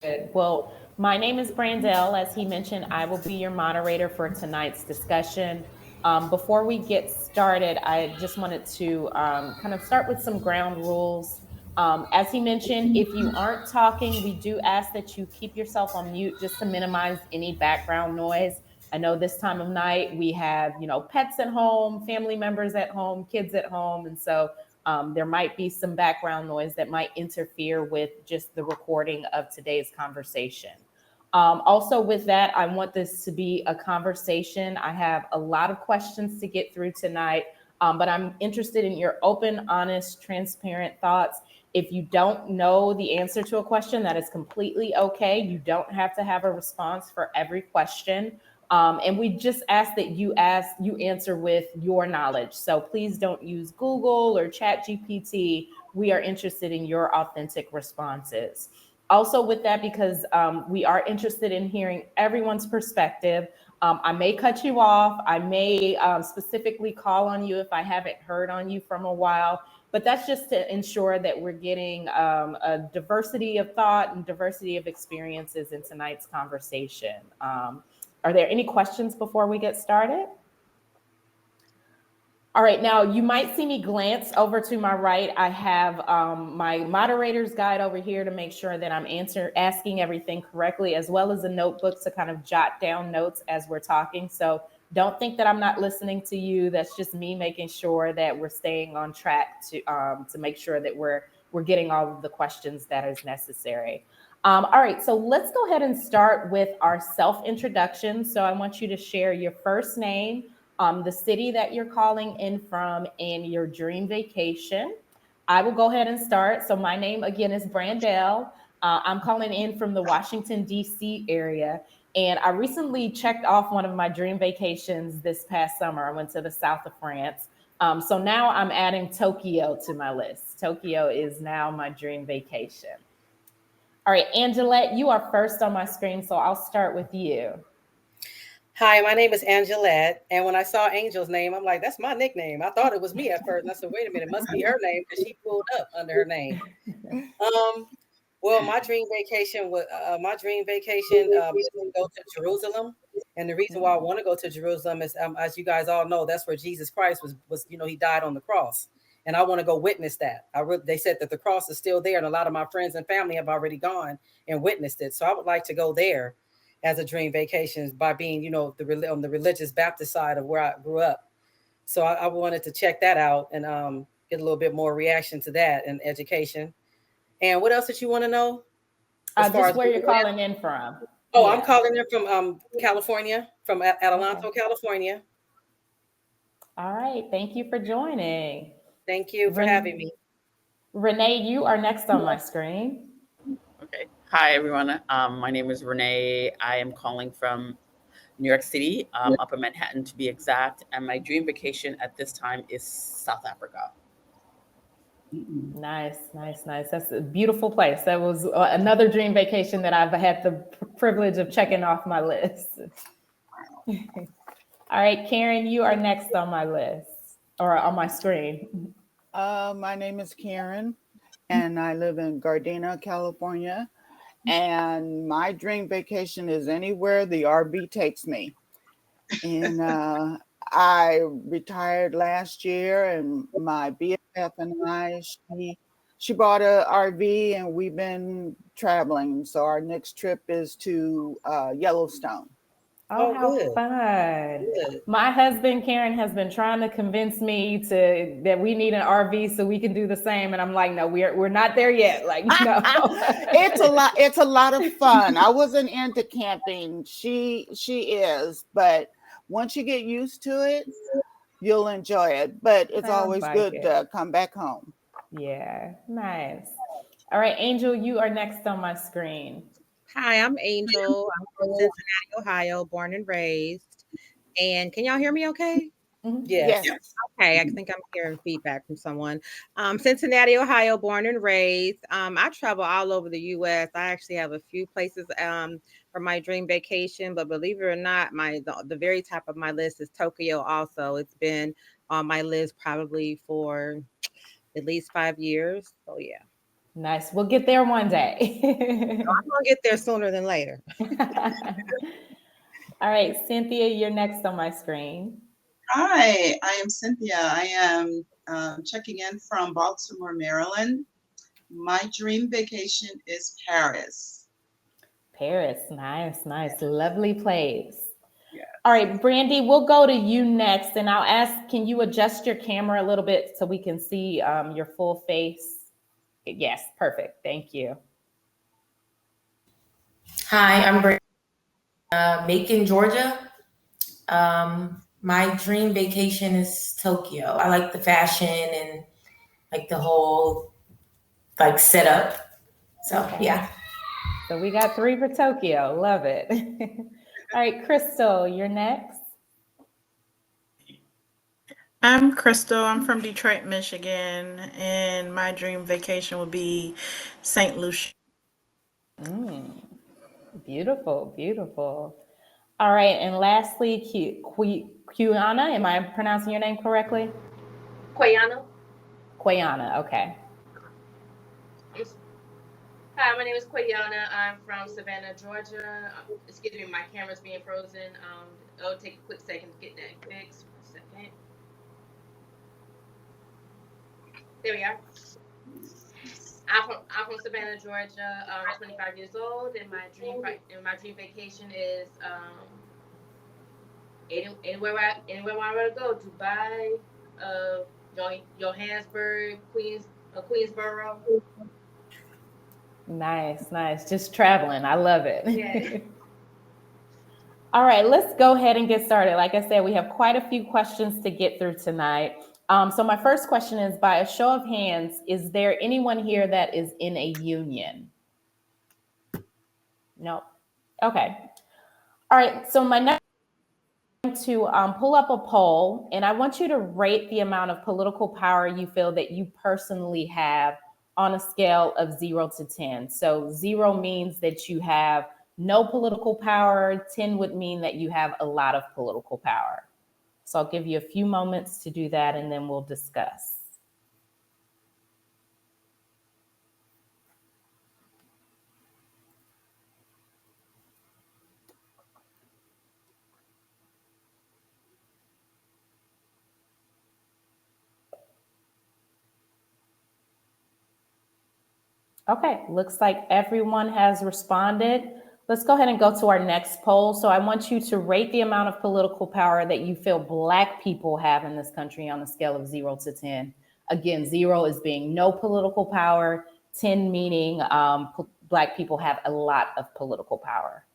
Good. Well, my name is Brandell. As he mentioned, I will be your moderator for tonight's discussion. Before we get started, I just wanted to kind of start with some ground rules. As he mentioned, if you aren't talking, we do ask that you keep yourself on mute just to minimize any background noise. I know this time of night we have, pets at home, family members at home, kids at home, and so there might be some background noise that might interfere with just the recording of today's conversation. Also, with that, I want this to be a conversation. I have a lot of questions to get through tonight, but I'm interested in your open, honest, transparent thoughts. If you don't know the answer to a question, that is completely okay. You don't have to have a response for every question. And we just ask that you answer with your knowledge. So please don't use Google or Chat GPT. We are interested in your authentic responses. Also, with that, because we are interested in hearing everyone's perspective, I may cut you off. I may specifically call on you if I haven't heard on you from a while. But that's just to ensure that we're getting a diversity of thought and diversity of experiences in tonight's conversation. Are there any questions before we get started? All right, now you might see me glance over to my right. I have my moderator's guide over here to make sure that I'm asking everything correctly, as well as a notebook to kind of jot down notes as we're talking. So don't think that I'm not listening to you. That's just me making sure that we're staying on track to make sure that we're getting all of the questions that is necessary. All right, so let's go ahead and start with our self introduction. So I want you to share your first name, the city that you're calling in from, and your dream vacation. I will go ahead and start. So my name again is Brandell. I'm calling in from the Washington, D.C. area. And I recently checked off one of my dream vacations this past summer. I went to the south of France. So now I'm adding Tokyo to my list. Tokyo is now my dream vacation. All right, Angelette, you are first on my screen, so I'll start with you. Hi, my name is Angelette, and when I saw Angel's name, I'm like, "That's my nickname." I thought it was me at first, and I said, "Wait a minute, it must be her name because she pulled up under her name." Um, well, my dream vacation is to go to Jerusalem, and the reason why I want to go to Jerusalem is, as you guys all know, that's where Jesus Christ was. He died on the cross, and I want to go witness that. They said that the cross is still there, and a lot of my friends and family have already gone and witnessed it. So I would like to go there as a dream vacation by being, on the religious Baptist side of where I grew up. So I wanted to check that out and get a little bit more reaction to that and education. And what else did you want to know as far Just as where you're where? calling in from. Oh, I'm Yeah. calling them from California, from Okay. Adelanto, California. All right. Thank you for joining. Thank you for having Ren- me. Renee, you are next on my screen. Okay. Hi, everyone. My name is Renee. I am calling from New York City, Upper Manhattan to be exact. And my dream vacation at this time is South Africa. Nice, nice, nice. That's a beautiful place. That was another dream vacation that I've had the privilege of checking off my list. All right, Karen, you are next on my list or on my screen. My name is Karen, and I live in Gardena, California. And my dream vacation is anywhere the RV takes me. And I retired last year, and my BFF and I, she bought a RV, and we've been traveling. So our next trip is to Yellowstone. Oh, Oh, how good, fun. good. My husband, Karen, has been trying to convince me to that we need an RV so we can do the same. And I'm like, no, we're not there yet. Like, no. It's a lot. It's a lot of fun. I wasn't into camping. She is, but once you get used to it, you'll enjoy it. But it's Sounds always like good it. to come back home. Yeah, nice. All right, Angel, you are next on my screen. Hi, I'm Angel. I'm from Cincinnati, Ohio, born and raised. And can y'all hear me okay? Mhm. Yes. Yes. Yes. Okay, I think I'm hearing feedback from someone. Cincinnati, Ohio, born and raised. I travel all over the U.S. I actually have a few places for my dream vacation, but believe it or not, the very top of my list is Tokyo. Also, it's been on my list probably for at least 5 years. So yeah. Nice. We'll get there one day. I'm gonna get there sooner than later. All right, Cynthia, you're next on my screen. Hi, I am Cynthia. I am checking in from Baltimore, Maryland. My dream vacation is Paris. Paris, nice, nice, lovely place. Yeah. All right, Brandy, we'll go to you next, and I'll ask, can you adjust your camera a little bit so we can see your full face? Yes, perfect. Thank you. Hi, I'm Brandy. Macon, Georgia. My dream vacation is Tokyo. I like the fashion and like the whole like setup. So yeah. So we got 3 for Tokyo. Love it. All right, Crystal, you're next. I'm Crystal. I'm from Detroit, Michigan, and my dream vacation would be St. Lucia. Beautiful, beautiful. All right, and lastly, Quiana, am I pronouncing your name correctly? Quayana. Quayana, okay. Hi, my name is Quayana. I'm from Savannah, Georgia. Excuse me, my camera's being frozen. It'll take a quick second to get that fixed. 1 second. There we are. I'm from Savannah, Georgia. I'm 25 years old, and my dream vacation is anywhere I want to go. Dubai, Johannesburg, Queensboro. Nice, nice. Just traveling. I love it. Yeah. All right, let's go ahead and get started. Like I said, we have quite a few questions to get through tonight. So my first question is, by a show of hands, is there anyone here that is in a union? No. Okay. All right. So my next to pull up a poll, and I want you to rate the amount of political power you feel that you personally have on a scale of 0 to 10. So 0 means that you have no political power. 10 would mean that you have a lot of political power. So I'll give you a few moments to do that, and then we'll discuss. Okay, looks like everyone has responded. Let's go ahead and go to our next poll. So I want you to rate the amount of political power that you feel Black people have in this country on a scale of 0 to 10. Again, 0 is being no political power, 10 meaning Black people have a lot of political power.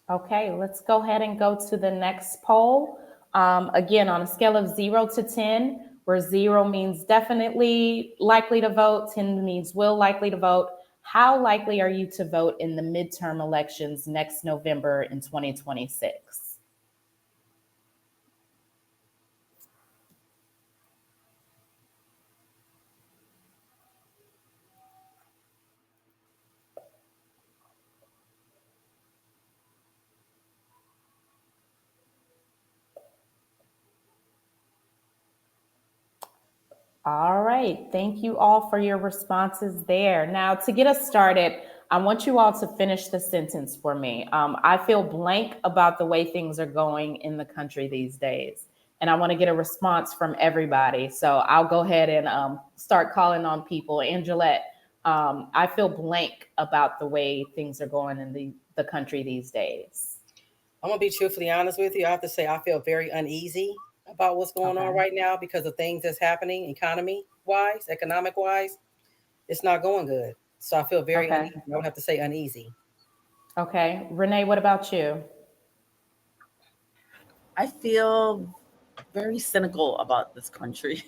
Okay, let's go ahead and go to the next poll. Again, on a scale of 0 to 10, where 0 means definitely likely to vote, 10 means will likely to vote. How likely are you to vote in the midterm elections next November in 2026? All right, thank you all for your responses there. Now, to get us started, I want you all to finish the sentence for me. I feel blank about the way things are going in the country these days, and I want to get a response from everybody. So I'll go ahead and start calling on people. Angelette, I feel blank about the way things are going in the country these days. I'm going to be truthfully honest with you. I have to say I feel very uneasy about what's going on right now because of things that's happening economic-wise. It's not going good. So I feel very uneasy. I would have to say uneasy. Okay. Renee, what about you? I feel very cynical about this country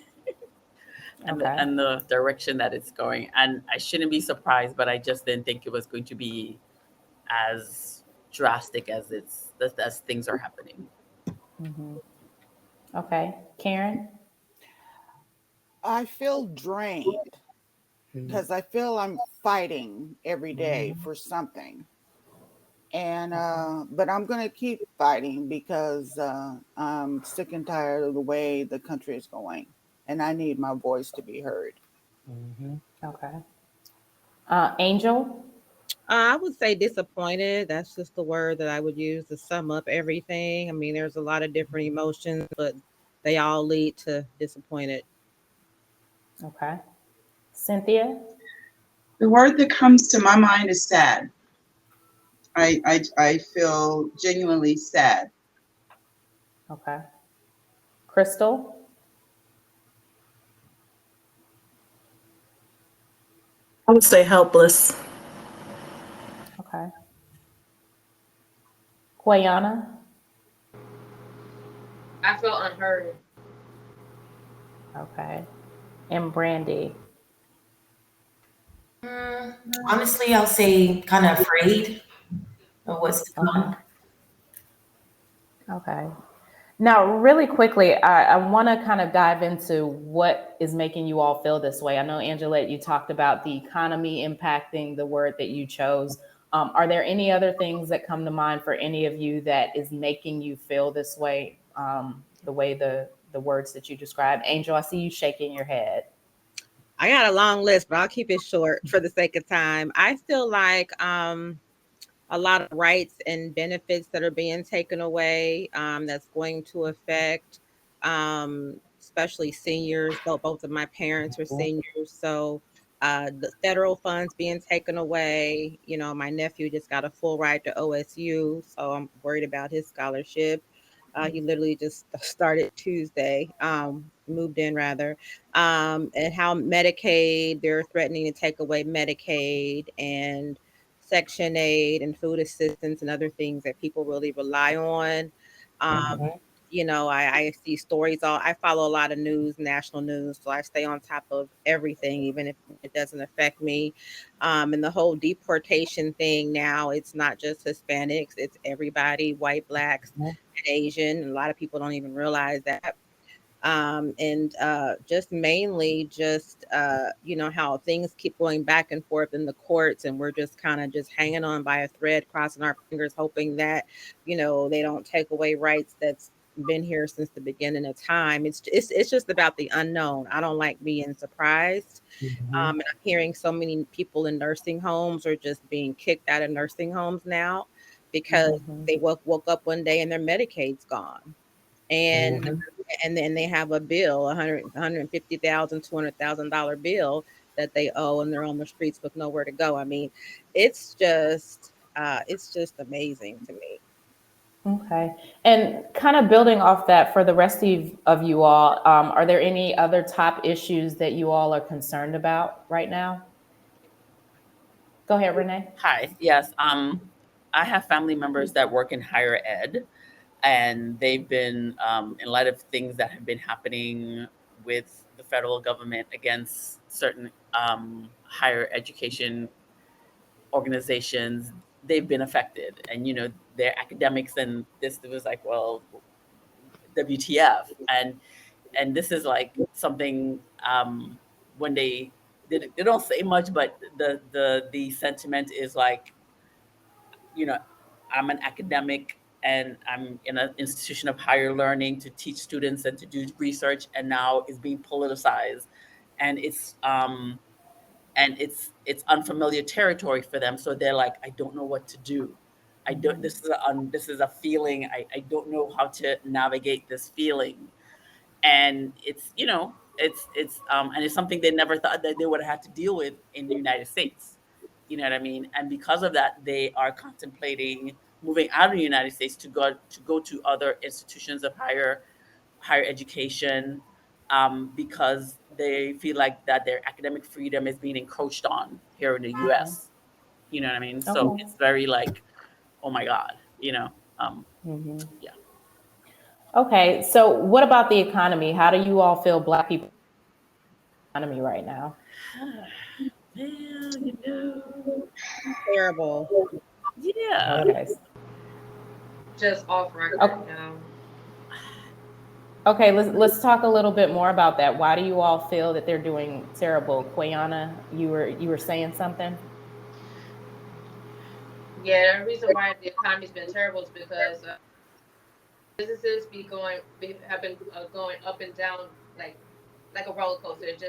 and the direction that it's going. And I shouldn't be surprised, but I just didn't think it was going to be as drastic as things are happening. Mm-hmm. Okay. Karen? I feel drained because I feel I'm fighting every day for something. And but I'm gonna keep fighting because I'm sick and tired of the way the country is going, and I need my voice to be heard. Okay. Angel? I would say disappointed. That's just the word that I would use to sum up everything. I mean, there's a lot of different emotions, but they all lead to disappointed. Okay. Cynthia? The word that comes to my mind is sad. I feel genuinely sad. Okay. Crystal? I would say helpless. Okay. Quayana? I felt unheard. Okay. And Brandy? Honestly, I'll say kind of afraid of what's to come. Okay. Now, really quickly, I want to kind of dive into what is making you all feel this way. I know, Angelette, you talked about the economy impacting the word that you chose. Are there any other things that come to mind for any of you that is making you feel this way, the way the words that you described? Angel, I see you shaking your head. I got a long list, but I'll keep it short for the sake of time. I feel like a lot of rights and benefits that are being taken away, that's going to affect especially seniors. Both of my parents are seniors, so the federal funds being taken away. You know, my nephew just got a full ride to OSU, so I'm worried about his scholarship. He literally just started Tuesday, moved in rather, and how Medicaid, they're threatening to take away Medicaid and Section 8 and food assistance and other things that people really rely on. You know, I see stories I follow a lot of news, national news, so I stay on top of everything, even if it doesn't affect me. And the whole deportation thing now, it's not just Hispanics, it's everybody, white, blacks, and Asian. And a lot of people don't even realize that. And just mainly just you know, how things keep going back and forth in the courts, and we're just kind of just hanging on by a thread, crossing our fingers, hoping that, you know, they don't take away rights that's been here since the beginning of time. It's just about the unknown. I don't like being surprised. And I'm hearing so many people in nursing homes are just being kicked out of nursing homes now because they woke up one day and their Medicaid's gone. And then they have a bill, $150,000, $200,000 bill that they owe, and they're on the streets with nowhere to go. I mean, it's just amazing to me. Okay. And kind of building off that, for the rest of you all, are there any other top issues that you all are concerned about right now? Go ahead, Renee. Hi. Yes. I have family members that work in higher ed, and they've been, in light of things that have been happening with the federal government against certain higher education organizations, they've been affected. And, you know, their academics, and this was like, well, WTF. And this is like something, when they don't say much, but the sentiment is like, you know, I'm an academic and I'm in an institution of higher learning to teach students and to do research, and now it's being politicized, and it's unfamiliar territory for them. So they're like, I don't know what to do. I don't. This is a feeling. I don't know how to navigate this feeling, and it's, you know, and it's something they never thought that they would have had to deal with in the United States. You know what I mean? And because of that, they are contemplating moving out of the United States to go to other institutions of higher education, because they feel like that their academic freedom is being encroached on here in the U.S. You know what I mean? So Okay. it's very like, oh my God, you know? Yeah. Okay. So what about the economy? How do you all feel Black people economy right now? Well, you know, Terrible. yeah. Okay. Just off record. Okay. Okay, let's talk a little bit more about that. Why do you all feel that they're doing terrible? Quayana, you were saying something? Yeah, the reason why the economy's been terrible is because businesses have been going up and down like a roller coaster. It's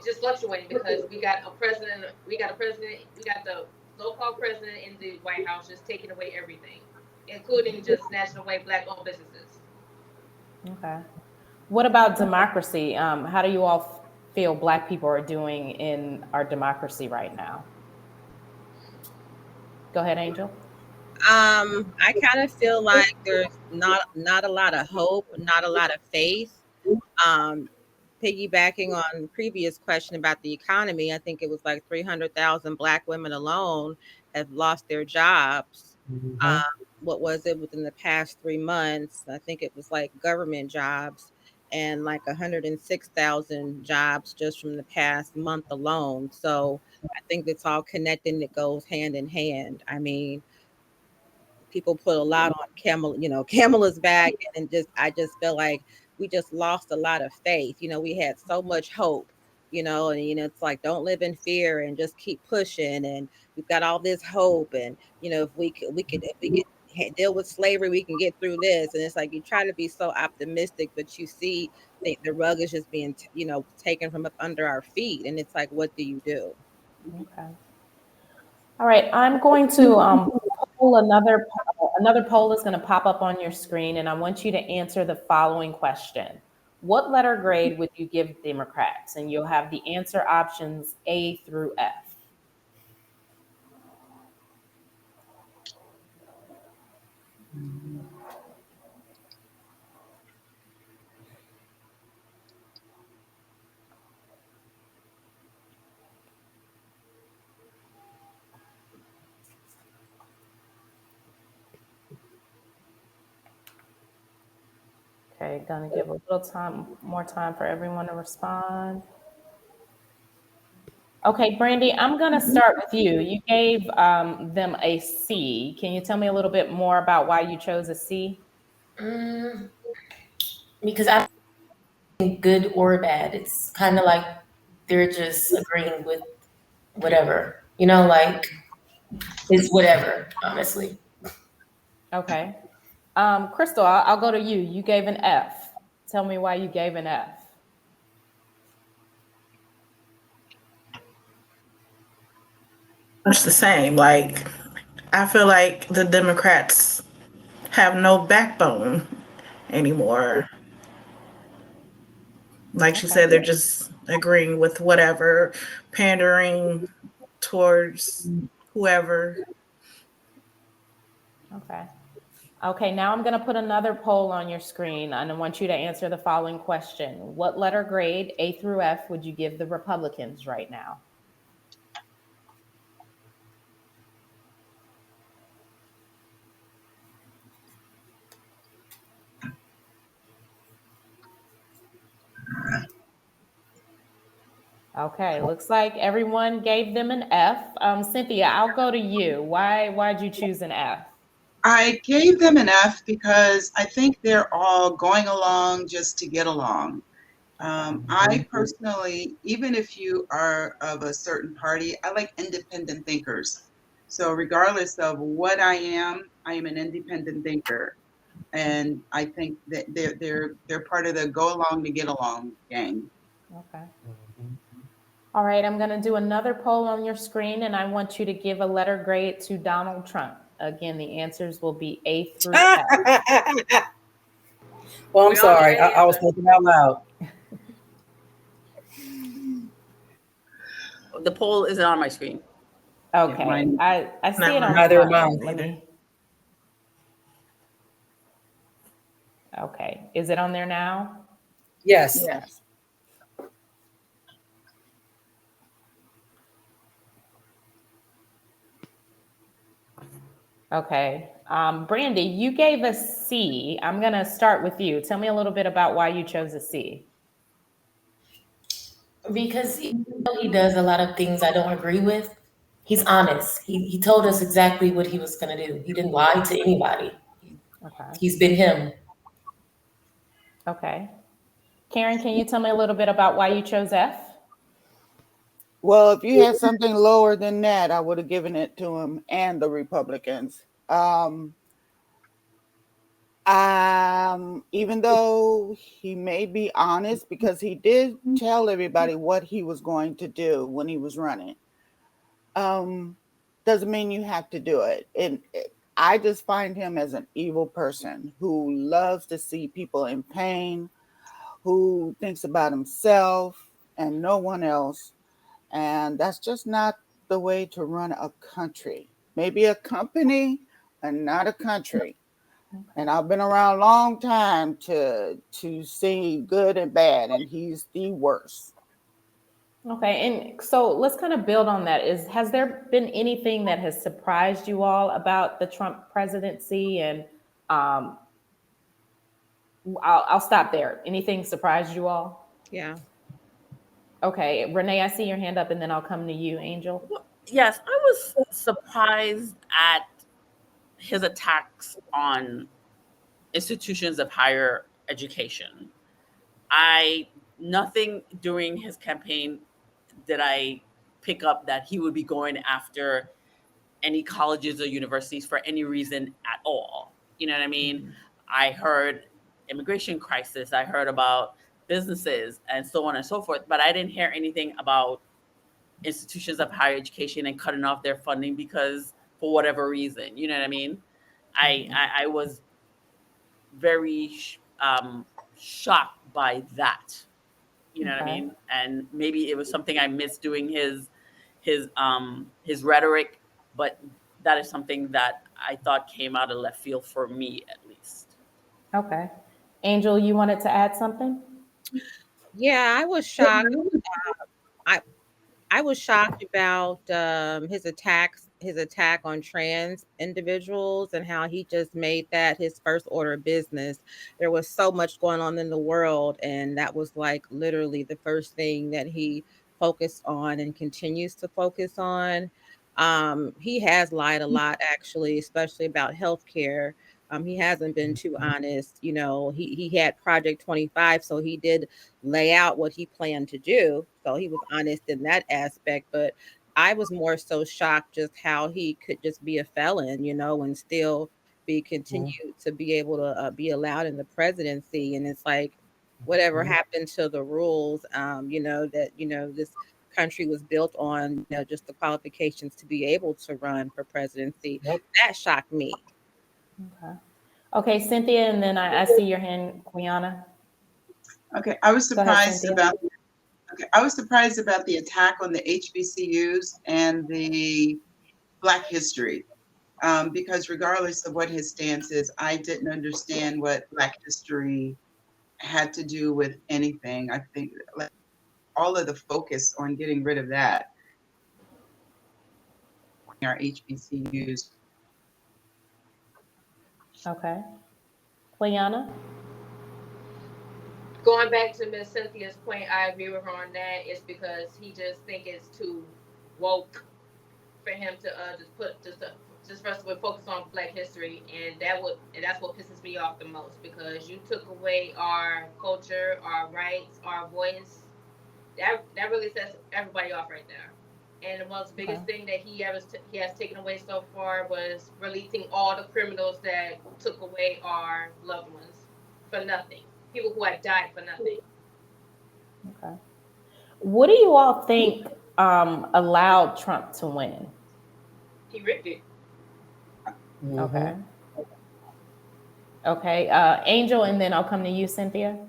just fluctuating because we got the so-called president in the White House just taking away everything, including just snatching away Black-owned businesses. Okay. What about democracy? How do you all feel Black people are doing in our democracy right now? Go ahead, Angel. I kind of feel like there's not a lot of hope, not a lot of faith. Piggybacking on the previous question about the economy, I think it was like 300,000 Black women alone have lost their jobs. What was it within the past 3 months? I think it was like government jobs, and like 106,000 jobs just from the past month alone. So I think it's all connected and it goes hand in hand. I mean, people put a lot on Kamala's back, and I just feel like we just lost a lot of faith. We had so much hope, and it's like, don't live in fear and just keep pushing, and we've got all this hope, and if we could deal with slavery, we can get through this. And it's like you try to be so optimistic, but you see the rug is just being taken from up under our feet, and it's like, what do you do? Okay. All right, I'm going to poll another poll is going to pop up on your screen, and I want you to answer the following question. What letter grade would you give Democrats? And you'll have the answer options A through F. Okay, gonna give a little more time for everyone to respond. Okay, Brandy, I'm gonna start with you. You gave them a C. Can you tell me a little bit more about why you chose a C? Because I think good or bad, it's kind of like they're just agreeing with whatever, like it's whatever, honestly. Okay. Crystal, I'll go to you. You gave an F. Tell me why you gave an F. It's the same. Like, I feel like the Democrats have no backbone anymore. Like she said, they're just agreeing with whatever, pandering towards whoever. Okay, now I'm going to put another poll on your screen, and I want you to answer the following question. What letter grade, A through F, would you give the Republicans right now? Okay, looks like everyone gave them an F. Cynthia, I'll go to you. Why'd you choose an F? I gave them an F because I think they're all going along just to get along. I personally, even if you are of a certain party, I like independent thinkers. So regardless of what I am an independent thinker. And I think that they're part of the go along to get along gang. Okay. All right, I'm going to do another poll on your screen, and I want you to give a letter grade to Donald Trump. Again, the answers will be A through F. Well, I'm sorry. I was thinking out loud. The poll isn't on my screen. Okay, I see it on neither am mine. Okay, is it on there now? Yes. Yes. Okay. Brandy, you gave a C. I'm going to start with you. Tell me a little bit about why you chose a C. Because he does a lot of things I don't agree with. He's honest. He told us exactly what he was going to do. He didn't lie to anybody. Okay. He's been him. Okay. Karen, can you tell me a little bit about why you chose F? Well, if you had something lower than that, I would have given it to him and the Republicans. Even though he may be honest, because he did tell everybody what he was going to do when he was running, doesn't mean you have to do it. And I just find him as an evil person who loves to see people in pain, who thinks about himself and no one else. And that's just not the way to run a country. Maybe a company and not a country. And I've been around a long time to see good and bad, and he's the worst. Okay, and so let's kind of build on that. Has there been anything that has surprised you all about the Trump presidency? And I'll stop there. Anything surprised you all? Yeah. Okay, Renee, I see your hand up, and then I'll come to you, Angel. Yes, I was surprised at his attacks on institutions of higher education. Nothing during his campaign did I pick up that he would be going after any colleges or universities for any reason at all. You know what I mean? Mm-hmm. I heard immigration crisis, I heard about businesses and so on and so forth, but I didn't hear anything about institutions of higher education and cutting off their funding because for whatever reason, you know what I mean? Mm-hmm. I was very shocked by that. You know what I mean? And maybe it was something I missed doing his rhetoric, but that is something that I thought came out of left field for me, at least. Okay. Angel, you wanted to add something? Yeah, I was shocked. I was shocked about his attack on trans individuals and how he just made that his first order of business. There was so much going on in the world, and that was like literally the first thing that he focused on and continues to focus on. He has lied a lot, actually, especially about healthcare. He hasn't been too honest. You know, he had Project 25, so he did lay out what he planned to do. So he was honest in that aspect. But I was more so shocked just how he could just be a felon, you know, and still be continued to be able to be allowed in the presidency. And it's like, whatever happened to the rules, you know, that, you know, this country was built on, you know, just the qualifications to be able to run for presidency. Yep. That shocked me. Okay, Cynthia, and then I see your hand, Quiana. Okay, I was surprised about the attack on the HBCUs and the Black history, because regardless of what his stance is, I didn't understand what Black history had to do with anything. I think like, all of the focus on getting rid of that, our HBCUs. Okay. Quiana? Going back to Miss Cynthia's point, I agree with her on that. It's because he just think it's too woke for him to just first of all focus on Black history, and that's what pisses me off the most, because you took away our culture, our rights, our voice. That really sets everybody off right there. And the most biggest thing that he has taken away so far was releasing all the criminals that took away our loved ones for nothing. People who had died for nothing. Okay. What do you all think allowed Trump to win? He rigged it. Mm-hmm. Okay. Okay. Angel, and then I'll come to you, Cynthia.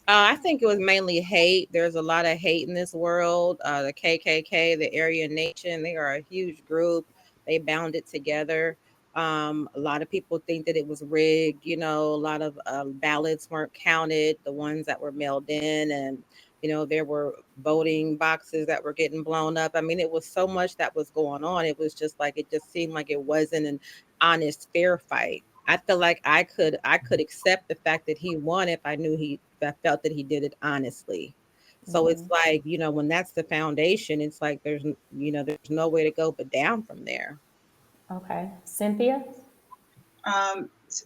I think it was mainly hate. There's a lot of hate in this world. The KKK, the Aryan Nation, they are a huge group. They bound it together. A lot of people think that it was rigged. You know, a lot of ballots weren't counted, the ones that were mailed in, and you know, there were voting boxes that were getting blown up. I mean, it was so much that was going on. It was just like, it just seemed like it wasn't an honest, fair fight. I feel like I could accept the fact that he won if I felt that he did it honestly. So it's like, you know, when that's the foundation, it's like there's no way to go but down from there. Okay. Cynthia?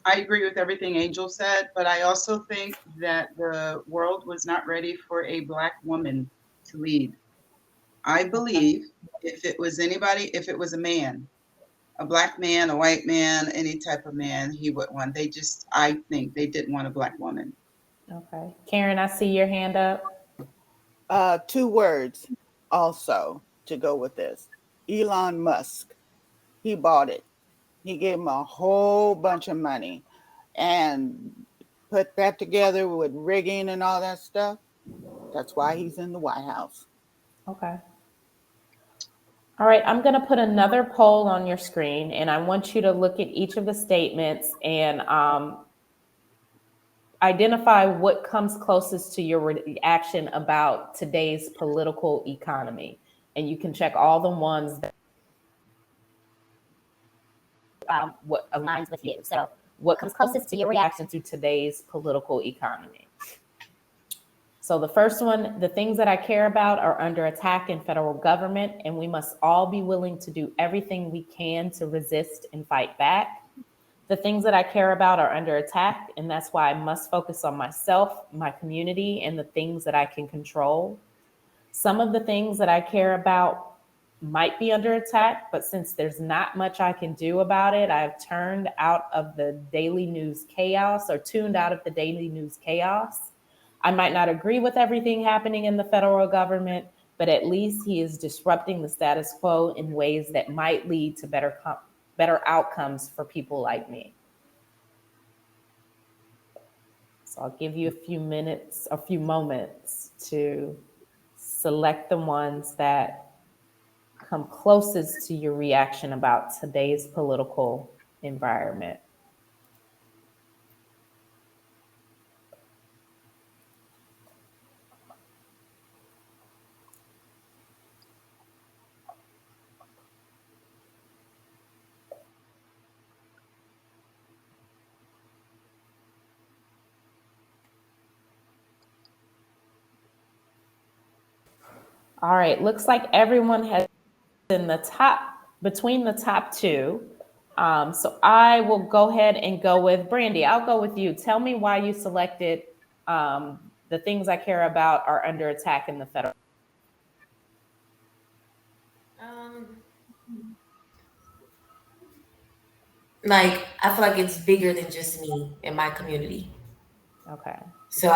I agree with everything Angel said, but I also think that the world was not ready for a Black woman to lead. I believe if it was anybody, if it was a man, a Black man, a white man, any type of man, he would want. I think they didn't want a Black woman. Okay. Karen, I see your hand up. 2 words also to go with this. Elon Musk. He bought it. He gave him a whole bunch of money and put that together with rigging and all that stuff. That's why he's in the White House. Okay. All right, I'm going to put another poll on your screen, and I want you to look at each of the statements and identify what comes closest to your reaction about today's political economy. And you can check all the ones that what aligns with you. So what comes closest to your reaction to today's political economy? So the first one, the things that I care about are under attack in federal government, and we must all be willing to do everything we can to resist and fight back. The things that I care about are under attack, and that's why I must focus on myself, my community, and the things that I can control. Some of the things that I care about might be under attack, but since there's not much I can do about it, I've turned out of the daily news chaos or tuned out of the daily news chaos. I might not agree with everything happening in the federal government, but at least he is disrupting the status quo in ways that might lead to better outcomes for people like me. So I'll give you a few moments to select the ones that come closest to your reaction about today's political environment. All right, looks like everyone has between the top 2. So I will go ahead and go with Brandy. I'll go with you. Tell me why you selected the things I care about are under attack in the federal. Like, I feel like it's bigger than just me and my community. Okay. So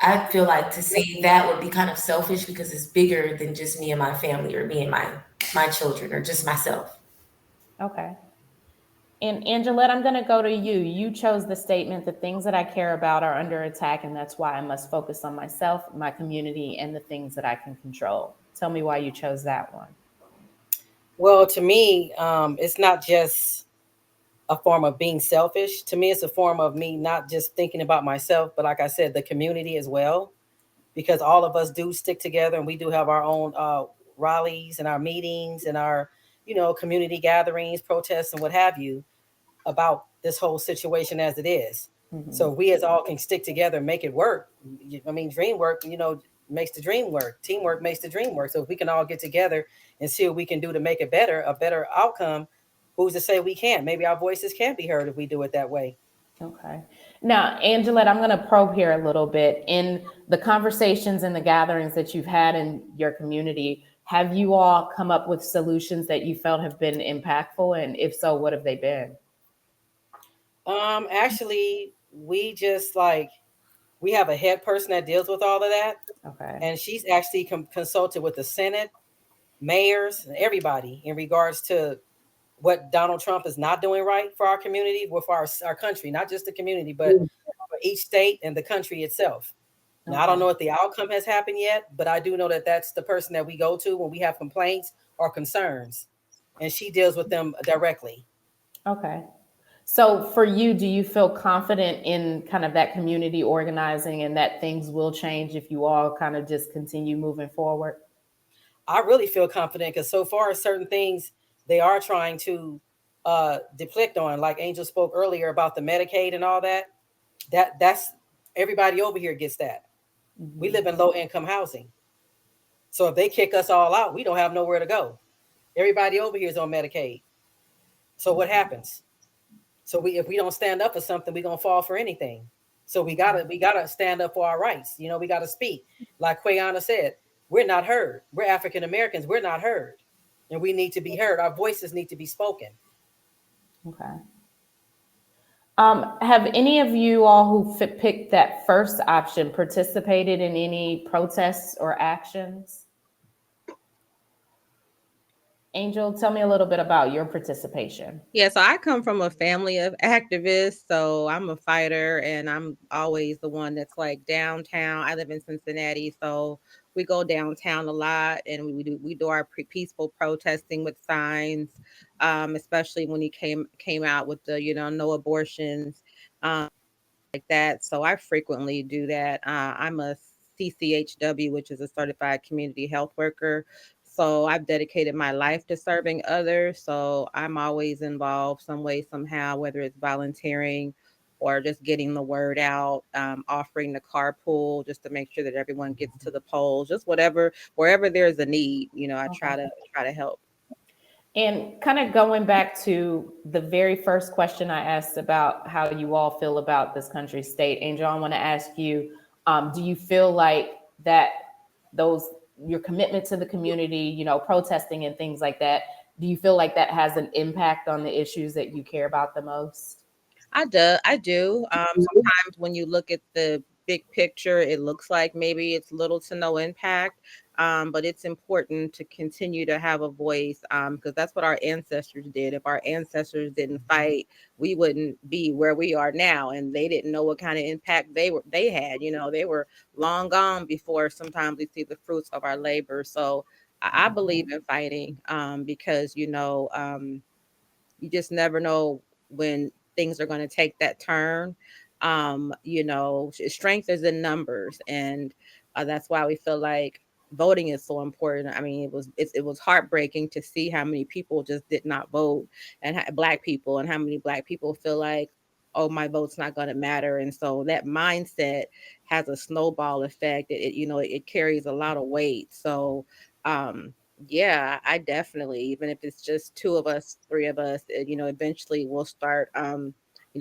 I feel like to say that would be kind of selfish because it's bigger than just me and my family or me and my children or just myself. Okay. And Angelette, I'm going to go to you. You chose the statement, the things that I care about are under attack, and that's why I must focus on myself, my community, and the things that I can control. Tell me why you chose that one. Well, to me, it's not just a form of being selfish. To me, it's a form of me not just thinking about myself, but like I said, the community as well, because all of us do stick together and we do have our own rallies and our meetings and our, community gatherings, protests and what have you about this whole situation as it is. Mm-hmm. So we as all can stick together and make it work. I mean, dream work, makes the dream work. Teamwork makes the dream work. So if we can all get together and see what we can do to make it better, a better outcome, who's to say we can't? Maybe our voices can be heard if we do it that way. Okay. Now, Angelette, I'm going to probe here a little bit. In the conversations and the gatherings that you've had in your community, have you all come up with solutions that you felt have been impactful? And if so, what have they been? Actually, we just we have a head person that deals with all of that. Okay. And she's actually consulted with the Senate, mayors, and everybody in regards to what Donald Trump is not doing right for our community, for our country, not just the community, but for each state and the country itself. Now, I don't know if the outcome has happened yet, but I do know that that's the person that we go to when we have complaints or concerns, and she deals with them directly. Okay. So for you, do you feel confident in kind of that community organizing and that things will change if you all kind of just continue moving forward? I really feel confident because so far certain things they are trying to deflect on, like Angel spoke earlier about the Medicaid and all that. That's everybody over here gets that. Mm-hmm. We live in low income housing. So if they kick us all out, we don't have nowhere to go. Everybody over here is on Medicaid. So what happens? So if we don't stand up for something, we're gonna fall for anything. So we gotta stand up for our rights. You know, we gotta speak. Like Quayana said, we're not heard. We're African Americans. We're not heard, and we need to be heard. Our voices need to be spoken. Okay. Have any of you all who picked that first option participated in any protests or actions? Angel, tell me a little bit about your participation. Yeah, so I come from a family of activists. So I'm a fighter, and I'm always the one that's like downtown. I live in Cincinnati, so we go downtown a lot, and we do our peaceful protesting with signs, especially when he came out with the no abortions, like that. So I frequently do that. I'm a CCHW, which is a certified community health worker. So I've dedicated my life to serving others. So I'm always involved some way, somehow, whether it's volunteering or just getting the word out, offering the carpool just to make sure that everyone gets to the polls, just wherever there's a need, I try to help. And kind of going back to the very first question I asked about how you all feel about this country state, Angel, I want to ask you, do you feel like that your commitment to the community, protesting and things like that, do you feel like that has an impact on the issues that you care about the most? I do. Sometimes when you look at the big picture, it looks like maybe it's little to no impact. But it's important to continue to have a voice, because that's what our ancestors did. If our ancestors didn't fight, we wouldn't be where we are now, and they didn't know what kind of impact they had. They were long gone before sometimes we see the fruits of our labor. So I believe in fighting, because you just never know when things are going to take that turn. Strength is in numbers, and that's why we feel like voting is so important. I mean, it was heartbreaking to see how many people just did not vote, and Black people, and how many Black people feel like, oh, my vote's not going to matter. And so that mindset has a snowball effect. It carries a lot of weight. So yeah, I definitely, even if it's just two of us, three of us, eventually we'll start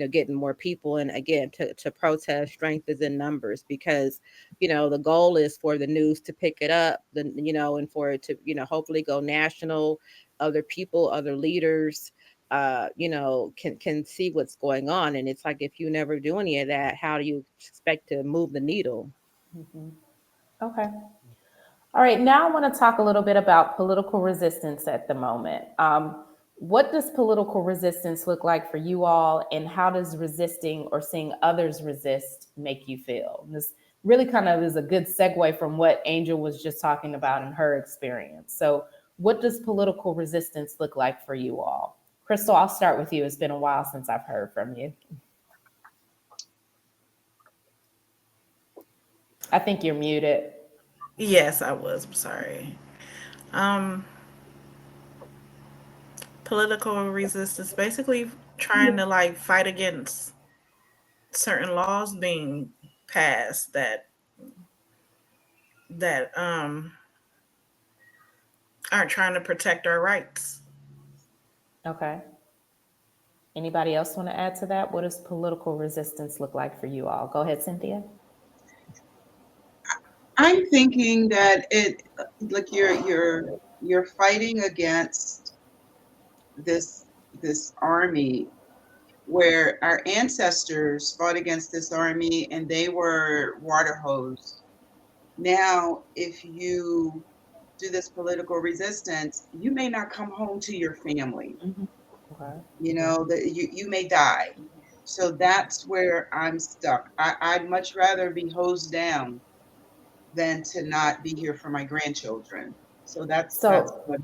getting more people. And again, to protest, strength is in numbers, because the goal is for the news to pick it up, and for it to hopefully go national. Other people, other leaders can see what's going on. And it's like, if you never do any of that, how do you expect to move the needle? Mm-hmm. Okay. All right, now I want to talk a little bit about political resistance at the moment. What does political resistance look like for you all, and how does resisting or seeing others resist make you feel? And this really kind of is a good segue from what Angel was just talking about in her experience. So what does political resistance look like for you all? Crystal, I'll start with you. It's been a while since I've heard from you. I think you're muted. Yes, I was. I'm sorry. Political resistance, basically trying to fight against certain laws being passed that aren't trying to protect our rights. Okay. Anybody else want to add to that? What does political resistance look like for you all? Go ahead, Cynthia. I'm thinking that you're fighting against this army, where our ancestors fought against this army and they were water hosed. Now, if you do this political resistance, you may not come home to your family. Mm-hmm. Okay. You may die. So that's where I'm stuck. I'd much rather be hosed down than to not be here for my grandchildren. So that's what.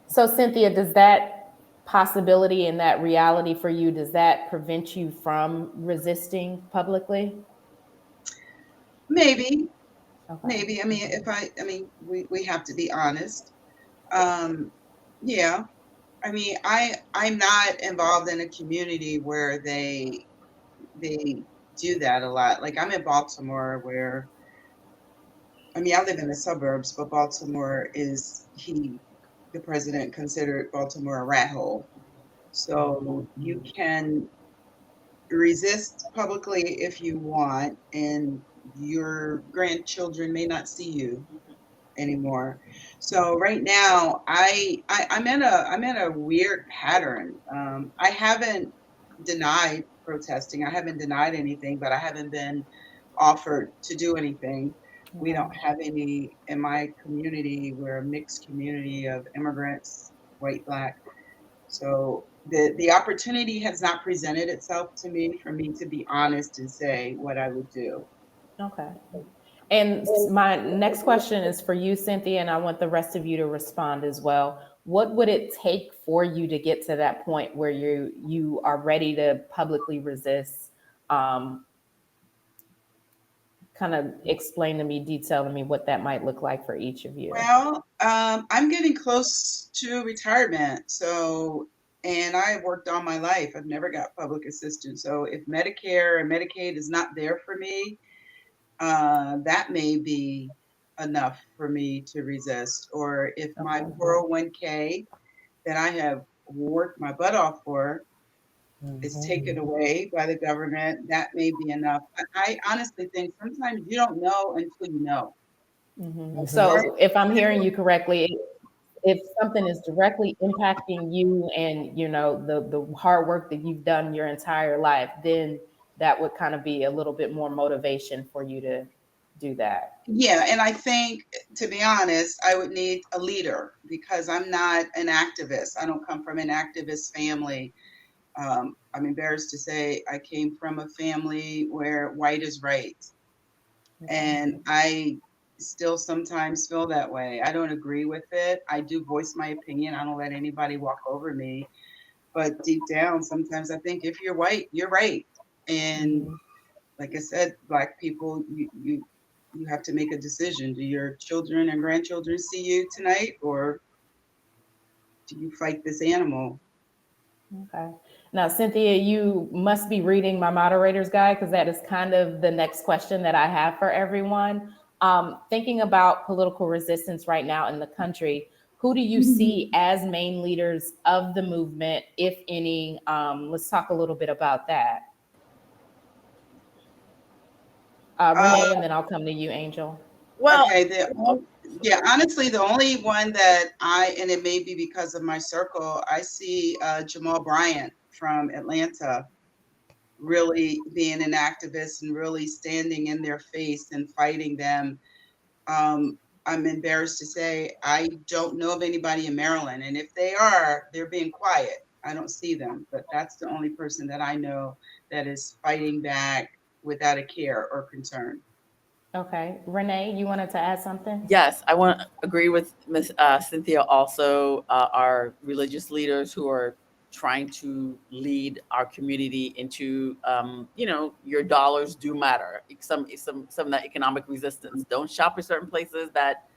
So Cynthia, does that possibility and that reality for you, does that prevent you from resisting publicly? Maybe. Okay. Maybe. I mean, we have to be honest. Yeah. I mean, I'm not involved in a community where they do that a lot. Like, I'm in Baltimore, where I live in the suburbs, but Baltimore the president considered Baltimore a rat hole. So you can resist publicly if you want, and your grandchildren may not see you anymore. So right now, I'm in a weird pattern. I haven't denied protesting. I haven't denied anything, but I haven't been offered to do anything. We don't have any in my community. We're a mixed community of immigrants, white, black. So the opportunity has not presented itself to me for me to be honest and say what I would do. Okay. And my next question is for you, Cynthia, and I want the rest of you to respond as well. What would it take for you to get to that point where you are ready to publicly resist? Kind of explain to me, detail to me what that might look like for each of you. Well, I'm getting close to retirement, and I worked all my life. I've never got public assistance. So if Medicare and Medicaid is not there for me, that may be enough for me to resist. Or if my 401k that I have worked my butt off for is taken away by the government, that may be enough. I honestly think sometimes you don't know until you know. So if I'm hearing you correctly, if something is directly impacting you and the hard work that you've done your entire life, then that would kind of be a little bit more motivation for you to do that. Yeah, and I think, to be honest, I would need a leader because I'm not an activist. I don't come from an activist family. I'm embarrassed to say I came from a family where white is right. And I still sometimes feel that way. I don't agree with it. I do voice my opinion. I don't let anybody walk over me. But deep down, sometimes I think if you're white, you're right. And like I said, Black people, you have to make a decision. Do your children and grandchildren see you tonight, or do you fight this animal? Okay. Now, Cynthia, you must be reading my moderator's guide because that is kind of the next question that I have for everyone. Thinking about political resistance right now in the country, who do you see as main leaders of the movement, if any? Let's talk a little bit about that. Renee, and then I'll come to you, Angel. Well, okay. Honestly, the only one that and it may be because of my circle, I see Jamal Bryant from Atlanta really being an activist and really standing in their face and fighting them. I'm embarrassed to say I don't know of anybody in Maryland, and if they are, they're being quiet. I don't see them, but that's the only person that I know that is fighting back without a care or concern. Okay. Renee, you wanted to add something? Yes, I want to agree with Ms. Cynthia also, our religious leaders who are trying to lead our community into, your dollars do matter. Some of that economic resistance. Don't shop at certain places that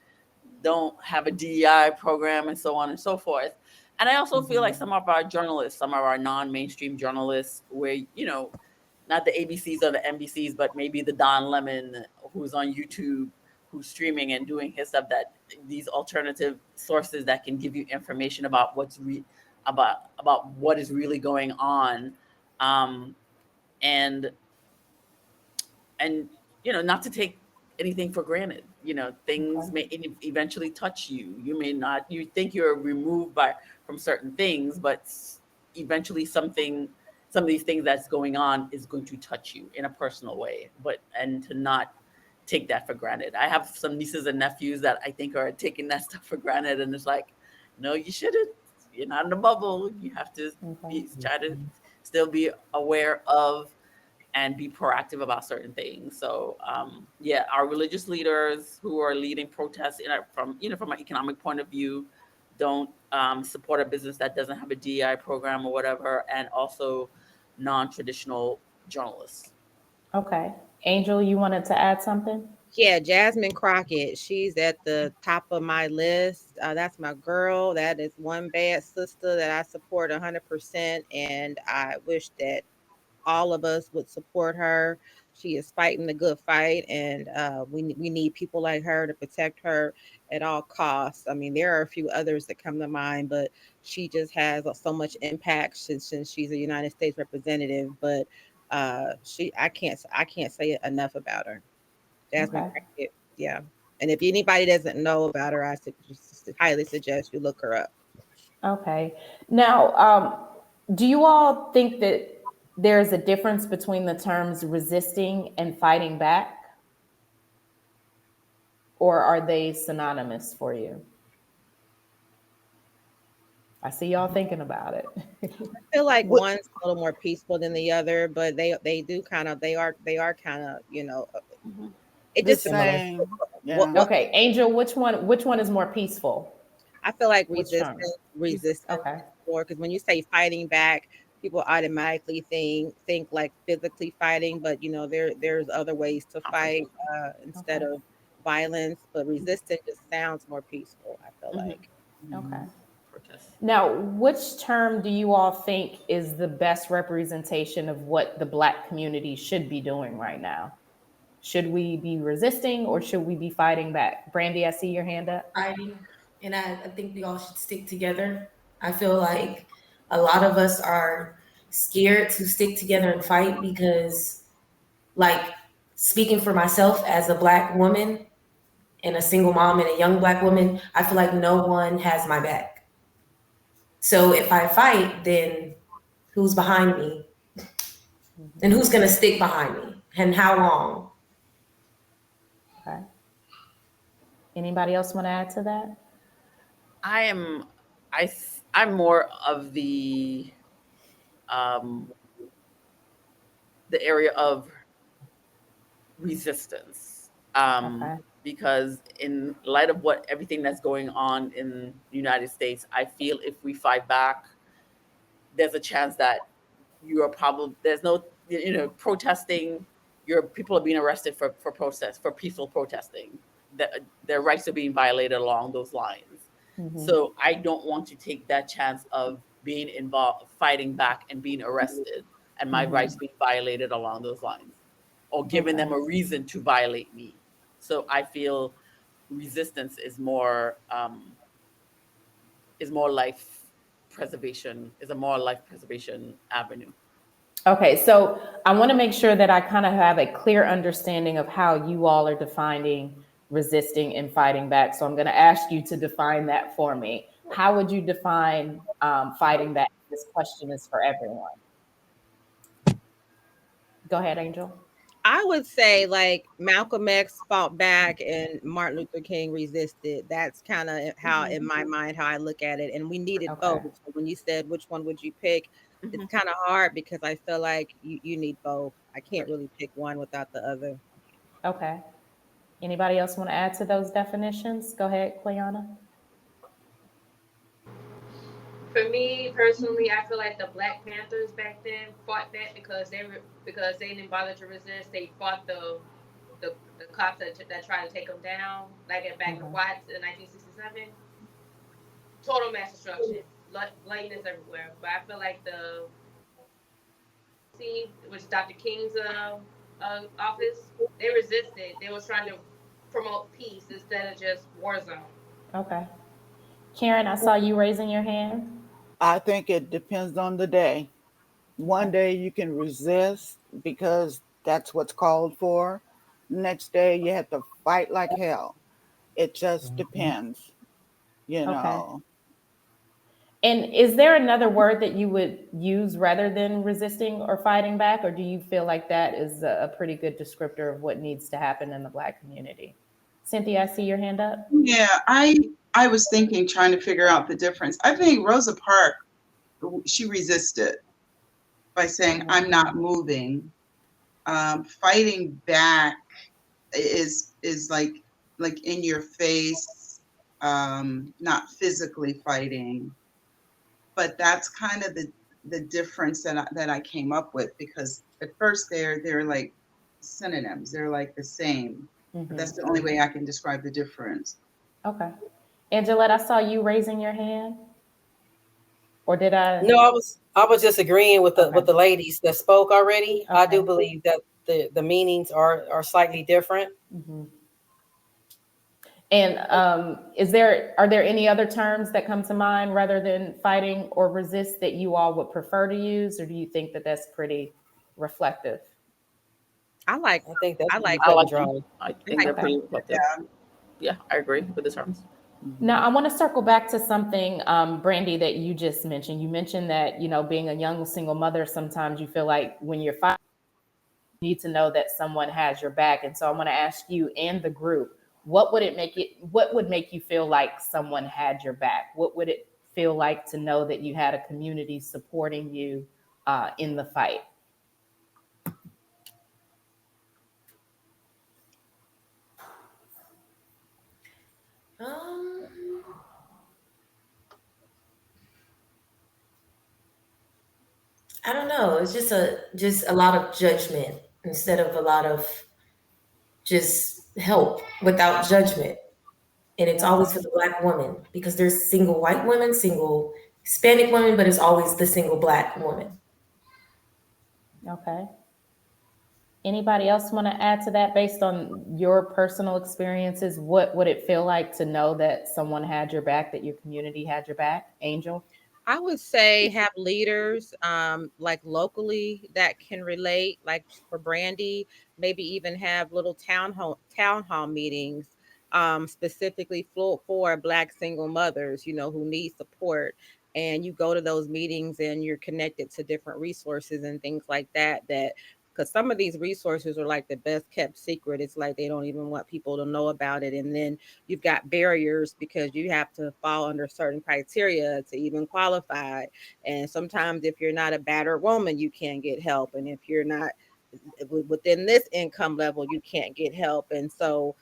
don't have a DEI program and so on and so forth. And I also feel like some of our journalists, some of our non-mainstream journalists where, not the ABCs or the NBCs, but maybe the Don Lemon who's on YouTube, who's streaming and doing his stuff, that these alternative sources that can give you information about what's about what is really going on. And not to take anything for granted. Things may eventually touch you. You may not, you think you're removed from certain things, but eventually some of these things that's going on is going to touch you in a personal way, and to not take that for granted. I have some nieces and nephews that I think are taking that stuff for granted. And it's like, no, you shouldn't. You're not in a bubble. You have to try to still be aware of and be proactive about certain things. So our religious leaders who are leading protests from an economic point of view, don't support a business that doesn't have a DEI program or whatever, and also non-traditional journalists. Okay. Angel, you wanted to add something? Yeah, Jasmine Crockett. She's at the top of my list. That's my girl. That is one bad sister that I support 100%. And I wish that all of us would support her. She is fighting the good fight, and we need people like her to protect her at all costs. I mean, there are a few others that come to mind, but she just has so much impact since she's a United States representative. But I can't say enough about her. Jasmine Okay. Crockett, yeah. And if anybody doesn't know about her, I highly suggest you look her up. Okay. Now, do you all think that there's a difference between the terms resisting and fighting back? Or are they synonymous for you? I see y'all thinking about it. I feel like What- one's a little more peaceful than the other, but they do kind of they are kind of it The just depends. same. Yeah. Okay, Angel, which one is more peaceful? I feel like Which term? resistance Okay. more, because when you say fighting back, people automatically think like physically fighting, but there's other ways to fight instead Okay. of violence. But resistance just sounds more peaceful, I feel Mhm. like. Okay. Protest. Now, which term do you all think is the best representation of what the Black community should be doing right now? Should we be resisting or should we be fighting back? Brandy, I see your hand up. Fighting, and I think we all should stick together. I feel like a lot of us are scared to stick together and fight because, like, speaking for myself as a Black woman and a single mom and a young Black woman, I feel like no one has my back. So if I fight, then who's behind me? And who's going to stick behind me? And how long? Okay. Anybody else want to add to that? I'm more of the area of resistance, Okay. because in light of everything that's going on in the United States, I feel if we fight back, there's a chance that there's no protesting. People are being arrested for peaceful protesting. Their rights are being violated along those lines. Mhm. So I don't want to take that chance of being involved, fighting back and being arrested, and my Mhm. rights being violated along those lines, or giving them a reason to violate me. So I feel resistance is more life preservation, is a more life preservation avenue. Okay, so I want to make sure that I kind of have a clear understanding of how you all are defining resisting and fighting back. So I'm going to ask you to define that for me. How would you define fighting back? This question is for everyone. Go ahead, Angel. I would say like Malcolm X fought back and Martin Luther King resisted. That's kind of how, in my mind, how I look at it. And we needed Okay. both. So when you said which one would you pick, it's kind of hard because I feel like you need both. I can't really pick one without the other. Okay. Anybody else want to add to those definitions? Go ahead, Cleona. For me personally, I feel like the Black Panthers back then fought back because they didn't bother to resist. They fought the cops that tried to take them down, like back in Watts in 1967. Total mass destruction, blatantness everywhere. But I feel like which is Dr. King's office, they resisted. They was trying to promote peace instead of just war zone. Okay. Karen, I saw you raising your hand. I think it depends on the day. One day you can resist because that's what's called for. Next day you have to fight like hell. It just depends, you know. And is there another word that you would use rather than resisting or fighting back? Or do you feel like that is a pretty good descriptor of what needs to happen in the Black community? Cynthia, I see your hand up. Yeah, I was thinking, trying to figure out the difference. I think Rosa Parks, she resisted by saying, I'm not moving. Fighting back is like in your face, not physically fighting. But that's kind of the difference that I came up with, because at first they're like synonyms. They're like the same. But that's the only way I can describe the difference. Okay. Angelette, I saw you raising your hand. Or did I? No, I was just agreeing with the ladies that spoke already. Okay. I do believe that the meanings are slightly different. Mm-hmm. And are there any other terms that come to mind rather than fighting or resist that you all would prefer to use, or do you think that that's pretty reflective? I like I think that's I pretty like I cut like and them. dry. I think they're Okay. pretty reflective. Yeah. Yeah, I agree with the terms. Now, I want to circle back to something, Brandy, that you just mentioned. You mentioned that, being a young single mother, sometimes you feel like when you're fighting, you need to know that someone has your back. And so I want to ask you and the group, what would make you feel like someone had your back? What would it feel like to know that you had a community supporting you in the fight? Um, I don't know. It's just a lot of judgment instead of a lot of just help without judgment. And it's always for the Black woman because there's single white women, single Hispanic women, but it's always the single Black woman. Okay. Anybody else want to add to that based on your personal experiences? What would it feel like to know that someone had your back, that your community had your back? Angel? I would say have leaders like locally that can relate, like for Brandy, maybe even have little town hall meetings specifically for Black single mothers, who need support. And you go to those meetings and you're connected to different resources and things like that, because some of these resources are like the best kept secret. It's like they don't even want people to know about it. And then you've got barriers because you have to fall under certain criteria to even qualify. And sometimes if you're not a battered woman, you can't get help. And if you're not within this income level, you can't get help. And so,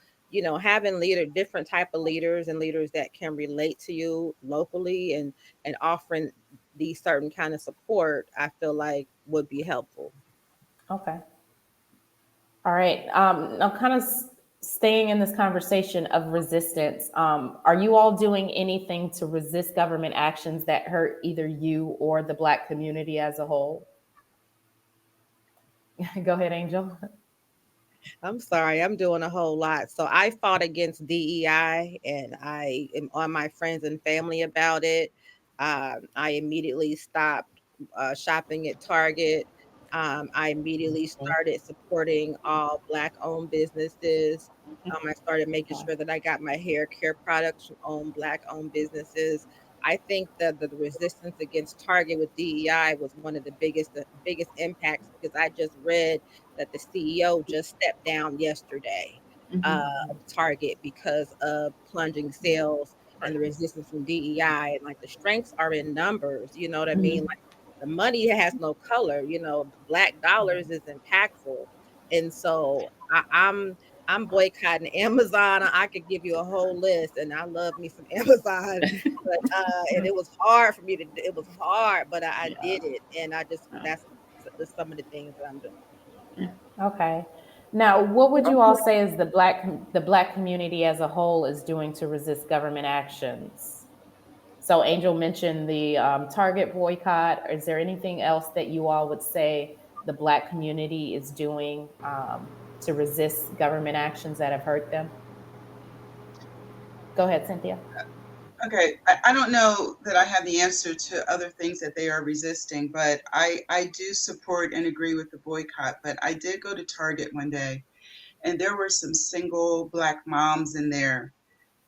having different type of leaders and leaders that can relate to you locally and offering these certain kind of support, I feel like would be helpful. Okay. All right. Now, kind of staying in this conversation of resistance, are you all doing anything to resist government actions that hurt either you or the Black community as a whole? Go ahead, Angel. I'm sorry, I'm doing a whole lot. So I fought against DEI and I am on my friends and family about it. I immediately stopped shopping at Target. I immediately started supporting all Black owned businesses. I started making sure that I got my hair care products from Black owned businesses. I think that the resistance against Target with DEI was one of the biggest impacts because I just read that the CEO just stepped down yesterday of Target because of plunging sales and the resistance from DEI. And like the strengths are in numbers, you know what I mean? Like the money has no color, Black dollars is impactful. And so I'm boycotting Amazon. I could give you a whole list, and I love me some Amazon, but and it was hard for me to. It was hard, but I did it, and that's some of the things that I'm doing. Okay. Now, what would you all say is the Black community as a whole is doing to resist government actions? So Angel mentioned the Target boycott. Is there anything else that you all would say the Black community is doing to resist government actions that have hurt them? Go ahead, Cynthia. Okay, I don't know that I have the answer to other things that they are resisting, but I do support and agree with the boycott. But I did go to Target one day, and there were some single Black moms in there.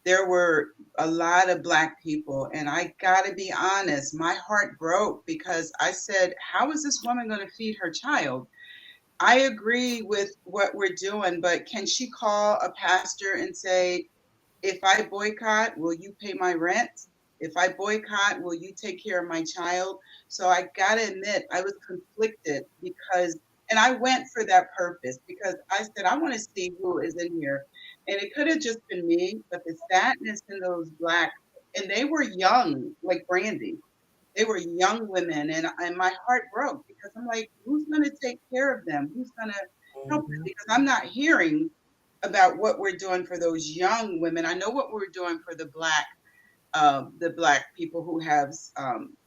There were a lot of Black people, and I gotta be honest, my heart broke because I said, how is this woman going to feed her child? I agree with what we're doing, but can she call a pastor and say, if I boycott, will you pay my rent? If I boycott, will you take care of my child? So I gotta admit, I was conflicted because, and I went for that purpose because I said, I want to see who is in here. And it could have just been me, but the sadness in those Black, and they were young, like Brandy. They were young women, and my heart broke because I'm like, who's going to take care of them? Who's going to help them? Because I'm not hearing about what we're doing for those young women. I know what we're doing for the Black people who have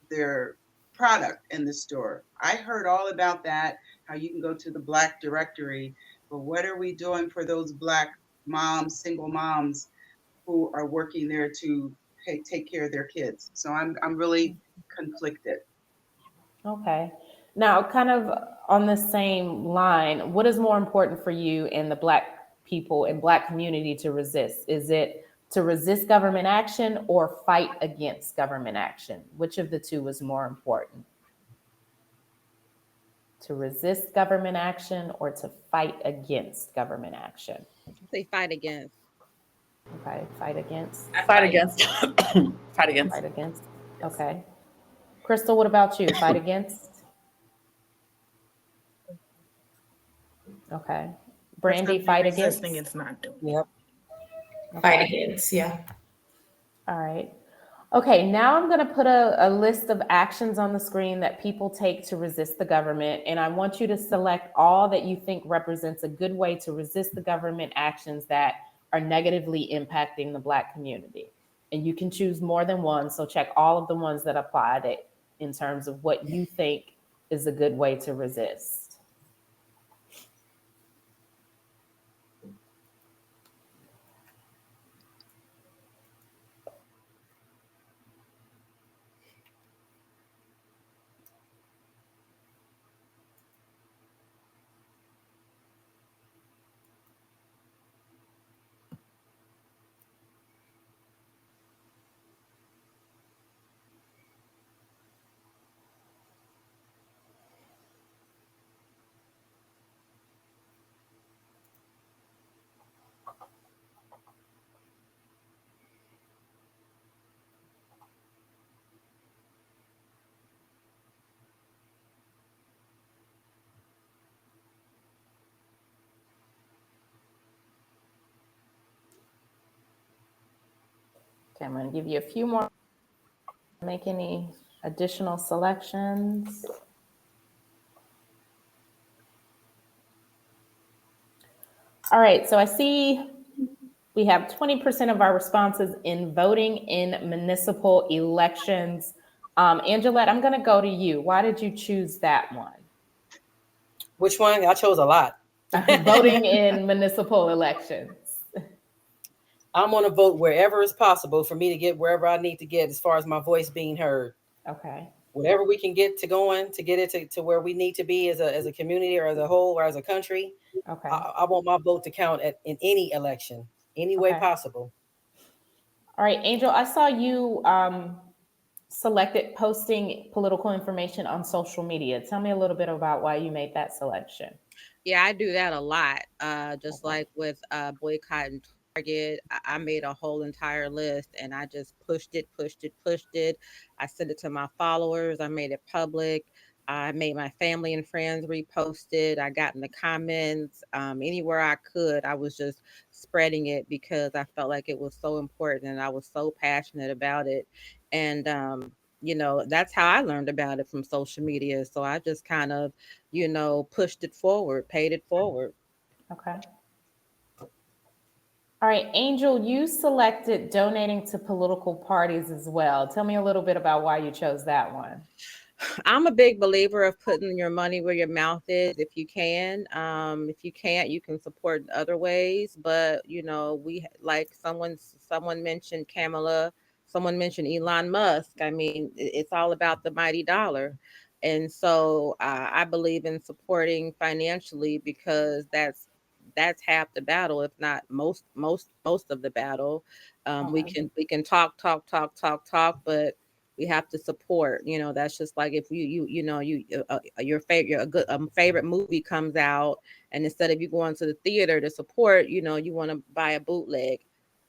their product in the store. I heard all about that, how you can go to the Black directory, but what are we doing for those Black moms, single moms who are working there to take care of their kids? So I'm really conflicted. Okay. Now, kind of on the same line, what is more important for you and the Black people and Black community to resist? Is it to resist government action or fight against government action? Which of the two is more important? To resist government action or to fight against government action? They fight against. Okay, fight against. Fight against. Fight against. Fight against. Okay. Crystal, what about you? Fight against? Okay. Brandy, fight against? Resisting, it's not doing. Yep. Fight against, yeah. All right. Okay, now I'm going to put a list of actions on the screen that people take to resist the government. And I want you to select all that you think represents a good way to resist the government actions that are negatively impacting the Black community. And you can choose more than one. So check all of the ones that apply to, in terms of what you think is a good way to resist. Okay, I'm going to give you a few more. Make any additional selections. All right, so I see we have 20% of our responses in voting in municipal elections. Angelette, I'm going to go to you. Why did you choose that one? Which one? I chose a lot. Voting in municipal elections. I'm going to vote wherever is possible for me to get wherever I need to get as far as my voice being heard. Okay. Whatever we can get to going to get it to where we need to be as a community or as a whole or as a country. Okay. I want my vote to count in any election, any way possible. All right, Angel, I saw you selected posting political information on social media. Tell me a little bit about why you made that selection. Yeah, I do that a lot. Just like with Boycott and Target, I made a whole entire list and I just pushed it. I sent it to my followers. I made it public. I made my family and friends repost it. I got in the comments, anywhere I could. I was just spreading it because I felt like it was so important and I was so passionate about it. And you know, that's how I learned about it, from social media. So I just kind of, you know, pushed it forward, paid it forward. Okay. All right, Angel, you selected donating to political parties as well. Tell me a little bit about why you chose that one. I'm a big believer of putting your money where your mouth is if you can. If you can't, you can support in other ways. But, you know, we, like someone mentioned Kamala, someone mentioned Elon Musk. I mean, it's all about the mighty dollar. And so I believe in supporting financially because that's half the battle, if not most of the battle. We can talk, but we have to support. You know, that's just like if your favorite movie comes out, and instead of you going to the theater to support, you know, you want to buy a bootleg.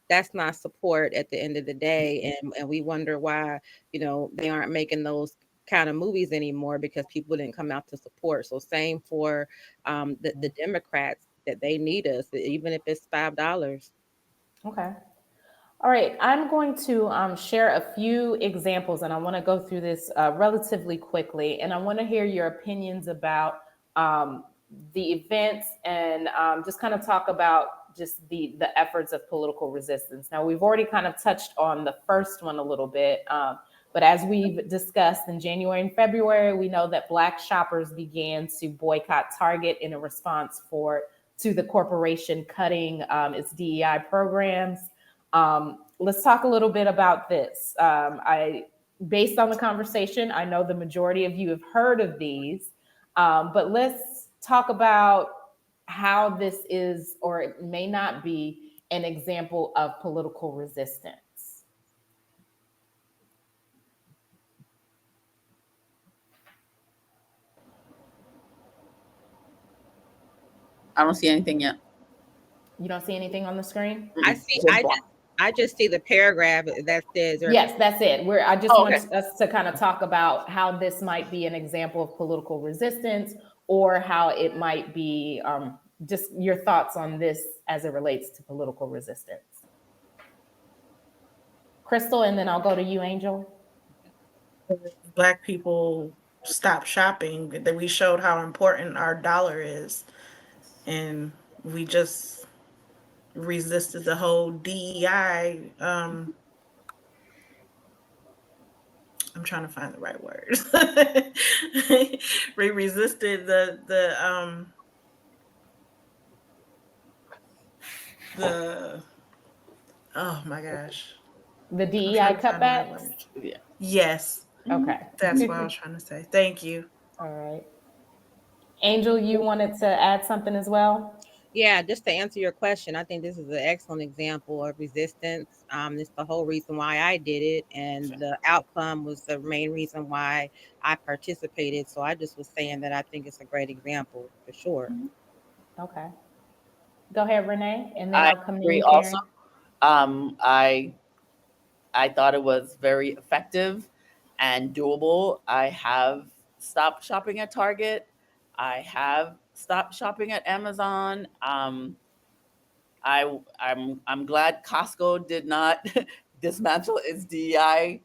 That's not support at the end of the day. And we wonder why, you know, they aren't making those kind of movies anymore because people didn't come out to support. So same for the Democrats, that they need us, even if it's $5. Okay. All right, I'm going to share a few examples, and I want to go through this relatively quickly, and I want to hear your opinions about the events and just kind of talk about just the efforts of political resistance. Now, we've already kind of touched on the first one a little bit, but as we've discussed in January and February, we know that Black shoppers began to boycott Target in a response to the corporation cutting its DEI programs. Let's talk a little bit about this. Based on the conversation, I know the majority of you have heard of these. But let's talk about how this is, or it may not be, an example of political resistance. I don't see anything yet. You don't see anything on the screen? I see. Just one. I just see the paragraph that says. Yes, that's it. I just Oh, want okay. us to kind of talk about how this might be an example of political resistance, or how it might be just your thoughts on this as it relates to political resistance. Crystal, and then I'll go to you, Angel. Black people stop shopping, that we showed how important our dollar is, and we just resisted the whole DEI. I'm trying to find the right word. We resisted the oh my gosh. The I'm DEI trying to find the right cutbacks? word. Yeah. Yes, Okay. that's what I was trying to say. Thank you. All right. Angel, you wanted to add something as well? Yeah, just to answer your question, I think this is an excellent example of resistance. It's the whole reason why I did it, and the outcome was the main reason why I participated. So I just was saying that I think it's a great example for sure. Okay. Go ahead, Renee, and then I I'll come to agree you, also. Karen. I thought it was very effective and doable. I have stopped shopping at Target. I have stopped shopping at Amazon. I'm glad Costco did not dismantle its DEI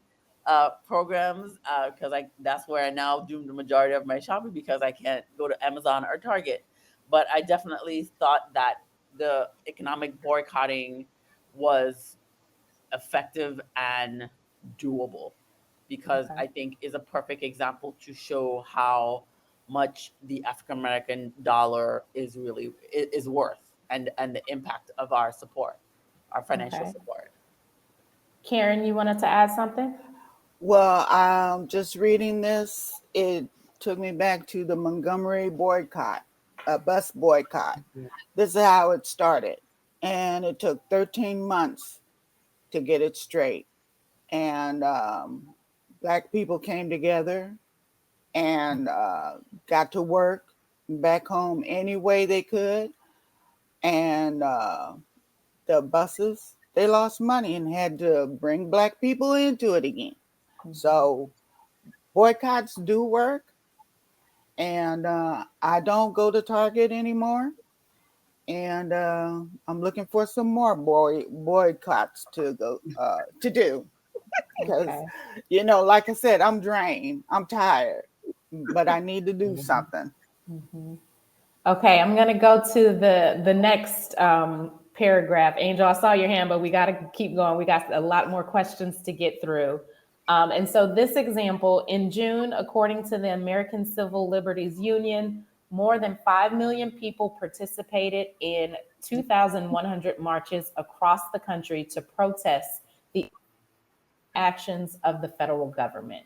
programs, because that's where I now do the majority of my shopping, because I can't go to Amazon or Target. But I definitely thought that the economic boycotting was effective and doable, because Okay. I think is a perfect example to show how much the African American dollar is worth, and the impact of our support, our financial Okay. support. Karen, you wanted to add something? Well, just reading this, it took me back to the Montgomery boycott, bus boycott. This is how it started. And it took 13 months to get it straight. And Black people came together and got to work back home any way they could. And the buses, they lost money and had to bring Black people into it again. So boycotts do work. And I don't go to Target anymore. And I'm looking for some more boycotts to go to do. Because, Okay. like I said, I'm drained. I'm tired. But I need to do something. Okay, I'm going to go to the next paragraph. Angel, I saw your hand, but we got to keep going. We got a lot more questions to get through. And so this example, in June, according to the American Civil Liberties Union, more than 5 million people participated in 2,100 marches across the country to protest the actions of the federal government.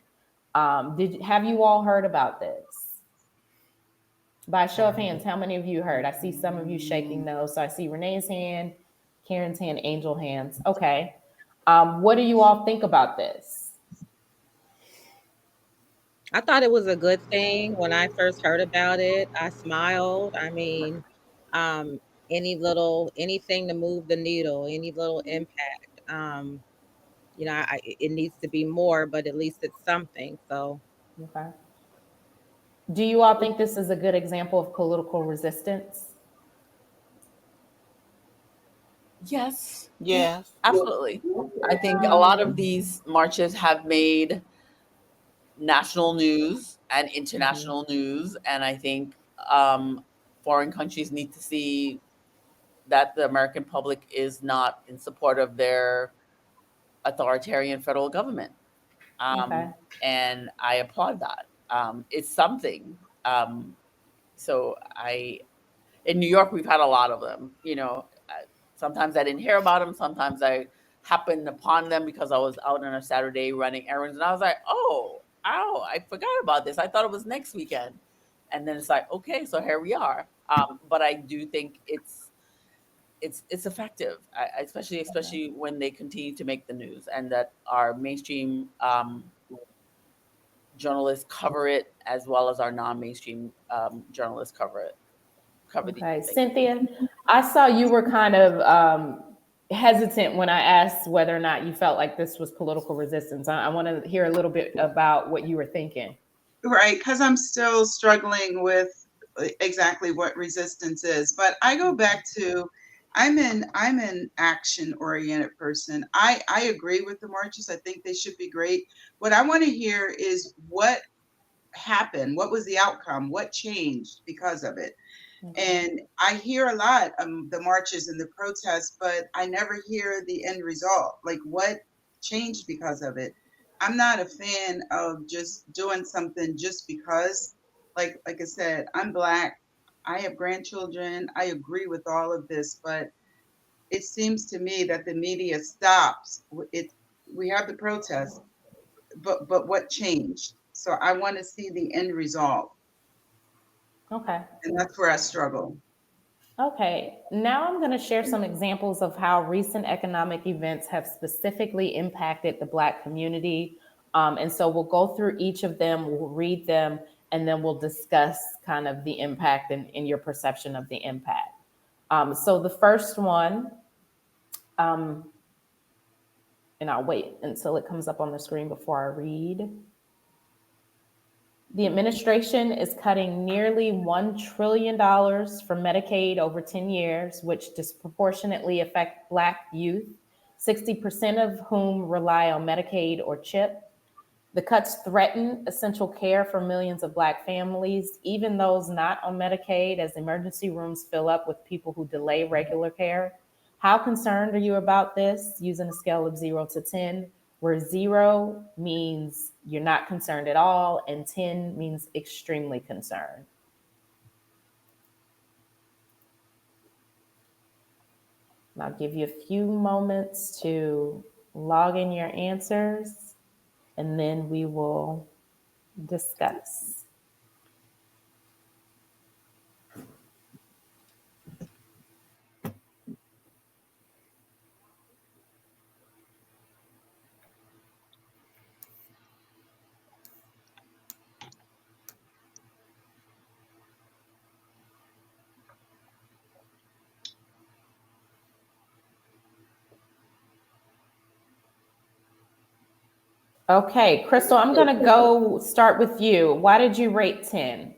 Have you all heard about this? By a show of hands, how many of you heard? I see some of you shaking those. So I see Renee's hand, Karen's hand, Angel hands. Okay. What do you all think about this? I thought it was a good thing when I first heard about it. I smiled. I mean, anything to move the needle, any little impact. It needs to be more, but at least it's something. So, Okay. Do you all think this is a good example of political resistance? Yes. Yes. Absolutely. I think a lot of these marches have made national news and international news, and I think foreign countries need to see that the American public is not in support of their authoritarian federal government. Okay. And I applaud that. It's something. So in New York, we've had a lot of them. Sometimes I didn't hear about them. Sometimes I happened upon them because I was out on a Saturday running errands, and I was like, oh, I forgot about this. I thought it was next weekend. and then it's like, okay, so here we are. But I do think it's effective, especially when they continue to make the news, and that our mainstream journalists cover it as well as our non-mainstream journalists cover these Okay, things. Cynthia, I saw you were kind of hesitant when I asked whether or not you felt like this was political resistance. I want to hear a little bit about what you were thinking. Right, because I'm still struggling with exactly what resistance is. But I go back to I'm an action oriented person. I agree with the marches. I think they should be great. What I want to hear is what happened, what was the outcome, what changed because of it. And I hear a lot the marches and the protests, but I never hear the end result. Like what changed because of it. I'm not a fan of just doing something just because. Like I said, I'm Black. I have grandchildren. I agree with all of this, but it seems to me that the media stops. We have the protests, but what changed? So I want to see the end result, Okay. and that's where I struggle. Okay, now I'm going to share some examples of how recent economic events have specifically impacted the Black community. And so we'll go through each of them, we'll read them, and then we'll discuss kind of the impact and your perception of the impact. So the first one, and I'll wait until it comes up on the screen before I read. The administration is cutting nearly $1 trillion from Medicaid over 10 years, which disproportionately affect Black youth, 60% of whom rely on Medicaid or CHIP. The cuts threaten essential care for millions of Black families, even those not on Medicaid, as emergency rooms fill up with people who delay regular care. How concerned are you about this, using a scale of 0 to 10? Where 0 means you're not concerned at all, and 10 means extremely concerned. And I'll give you a few moments to log in your answers, and then we will discuss. Okay, Crystal, I'm going to go start with you. Why did you rate 10?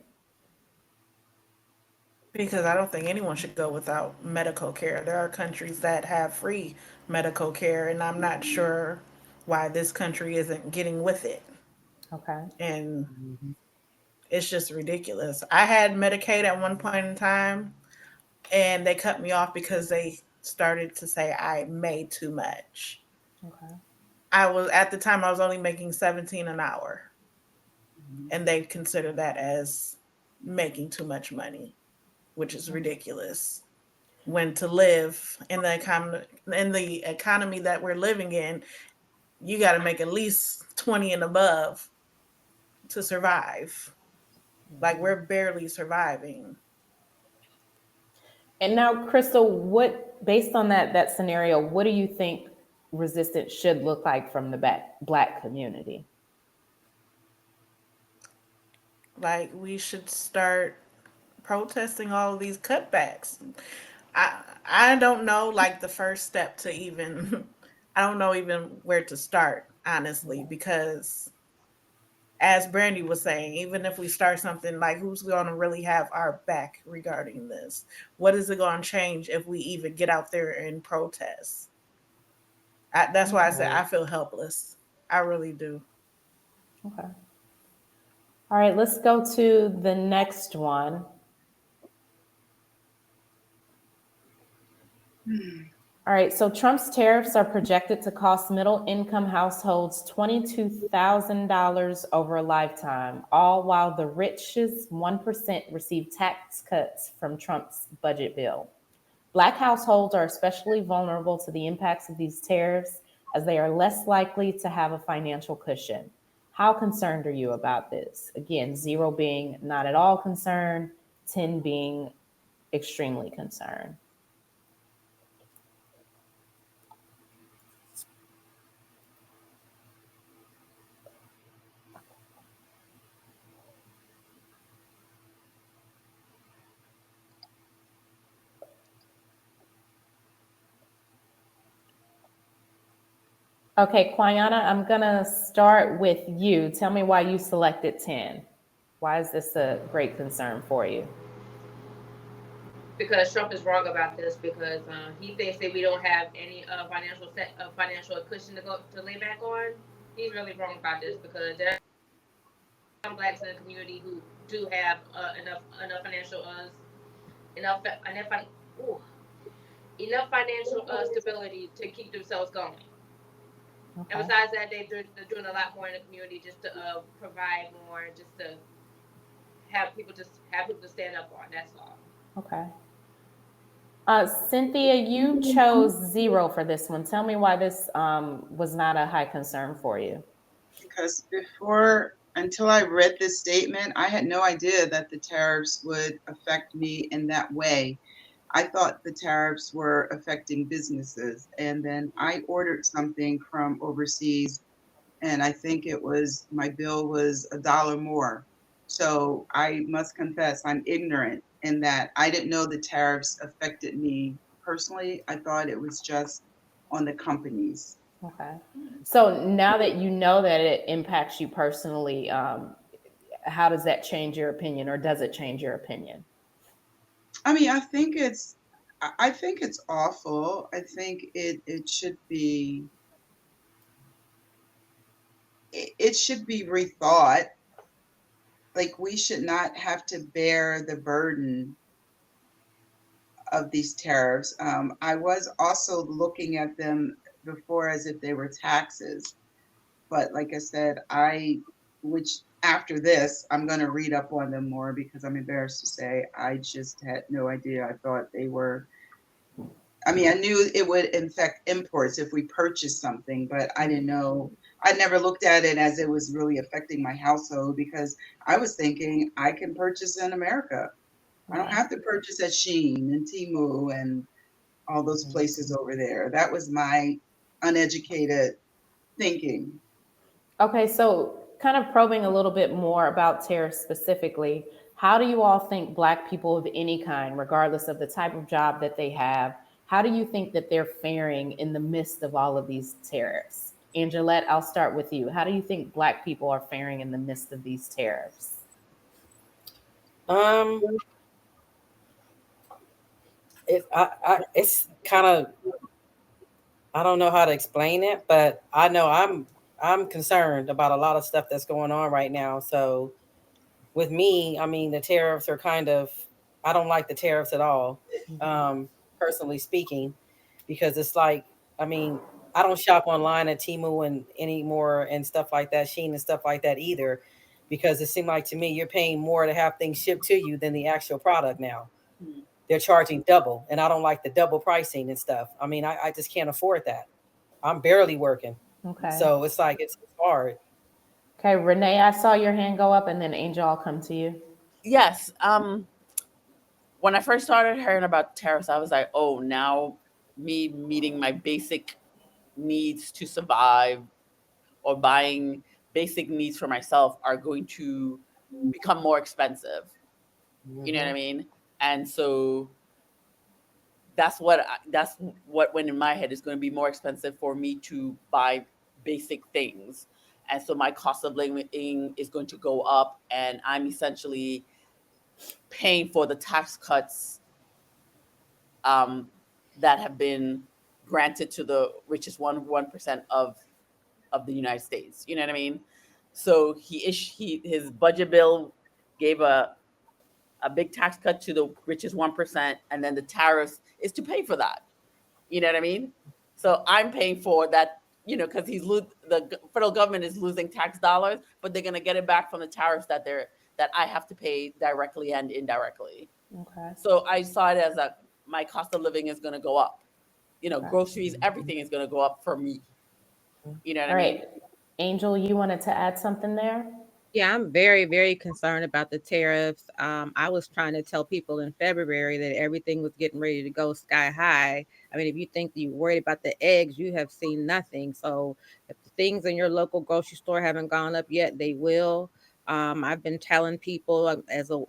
Because I don't think anyone should go without medical care. There are countries that have free medical care, and I'm not sure why this country isn't getting with it. Okay. And it's just ridiculous. I had Medicaid at one point in time, and they cut me off because they started to say I made too much. Okay. I was only making 17 an hour, and they considered that as making too much money, which is ridiculous. When to live in the economy that we're living in, you got to make at least 20 and above to survive. Like we're barely surviving. And now, Crystal, based on that scenario, what do you think resistance should look like from the Black community? Like we should start protesting all of these cutbacks. I don't know like the first step to even I don't know even where to start, honestly, because as Brandy was saying, even if we start something, like who's going to really have our back regarding this? What is it going to change if we even get out there and protest? That's why I said I feel helpless. I really do. Okay. All right, let's go to the next one. All right, so Trump's tariffs are projected to cost middle-income households $22,000 over a lifetime, all while the richest 1% receive tax cuts from Trump's budget bill. Black households are especially vulnerable to the impacts of these tariffs, as they are less likely to have a financial cushion. How concerned are you about this? Again, 0 being not at all concerned, 10 being extremely concerned. Okay, Quiana, I'm gonna start with you. Tell me why you selected 10. Why is this a great concern for you? Because Trump is wrong about this because he thinks that we don't have any financial cushion to lay back on. He's really wrong about this because there are some blacks in the community who do have enough financial enough enough ooh, enough financial stability to keep themselves going. Okay. And besides that, they're doing a lot more in the community just to provide more, just to have people to stand up on. That's all. Okay. Cynthia, you chose 0 for this one. Tell me why this was not a high concern for you. Because until I read this statement, I had no idea that the tariffs would affect me in that way. I thought the tariffs were affecting businesses. And then I ordered something from overseas, and I think my bill was $1 more. So I must confess, I'm ignorant in that I didn't know the tariffs affected me personally. I thought it was just on the companies. Okay. So now that you know that it impacts you personally, how does that change your opinion, or does it change your opinion? I mean, I think it's awful. I think it should be rethought. Like, we should not have to bear the burden of these tariffs. I was also looking at them before as if they were taxes, but like I said, which after this, I'm going to read up on them more because I'm embarrassed to say I just had no idea. I thought they were. I mean, I knew it would affect imports if we purchased something, but I didn't know. I never looked at it as it was really affecting my household because I was thinking I can purchase in America. I don't have to purchase at Shein and Temu and all those places over there. That was my uneducated thinking. Okay, so kind of probing a little bit more about tariffs specifically, how do you all think Black people of any kind, regardless of the type of job that they have, how do you think that they're faring in the midst of all of these tariffs? Angelette, I'll start with you. How do you think Black people are faring in the midst of these tariffs? It's kind of, I don't know how to explain it, but I know I'm concerned about a lot of stuff that's going on right now. So with me, I mean, the tariffs are I don't like the tariffs at all, personally speaking, because it's like, I mean, I don't shop online at Temu and anymore and stuff like that, Shein and stuff like that either, because it seemed like to me you're paying more to have things shipped to you than the actual product now. They're charging double, and I don't like the double pricing and stuff. I mean, I just can't afford that. I'm barely working. Okay. So it's like, it's hard. Okay, Renee, I saw your hand go up, and then Angel, I'll come to you. Yes. When I first started hearing about tariffs, I was like, oh, now me meeting my basic needs to survive or buying basic needs for myself are going to become more expensive. You know what I mean? And so that's what went in my head, is going to be more expensive for me to buy basic things. And so my cost of living is going to go up, and I'm essentially paying for the tax cuts that have been granted to the richest 1% of the United States. You know what I mean? So his budget bill gave a big tax cut to the richest 1%, and then the tariffs is to pay for that. You know what I mean? So I'm paying for that, because the federal government is losing tax dollars, but they're going to get it back from the tariffs that I have to pay directly and indirectly. Okay. So I saw it as my cost of living is going to go up. Okay. Groceries, everything is going to go up for me. You know what All I mean? right. Angel, you wanted to add something there? Yeah, I'm very, very concerned about the tariffs. I was trying to tell people in February that everything was getting ready to go sky high. I mean, if you think you're worried about the eggs, you have seen nothing. So if the things in your local grocery store haven't gone up yet, they will. I've been telling people as a,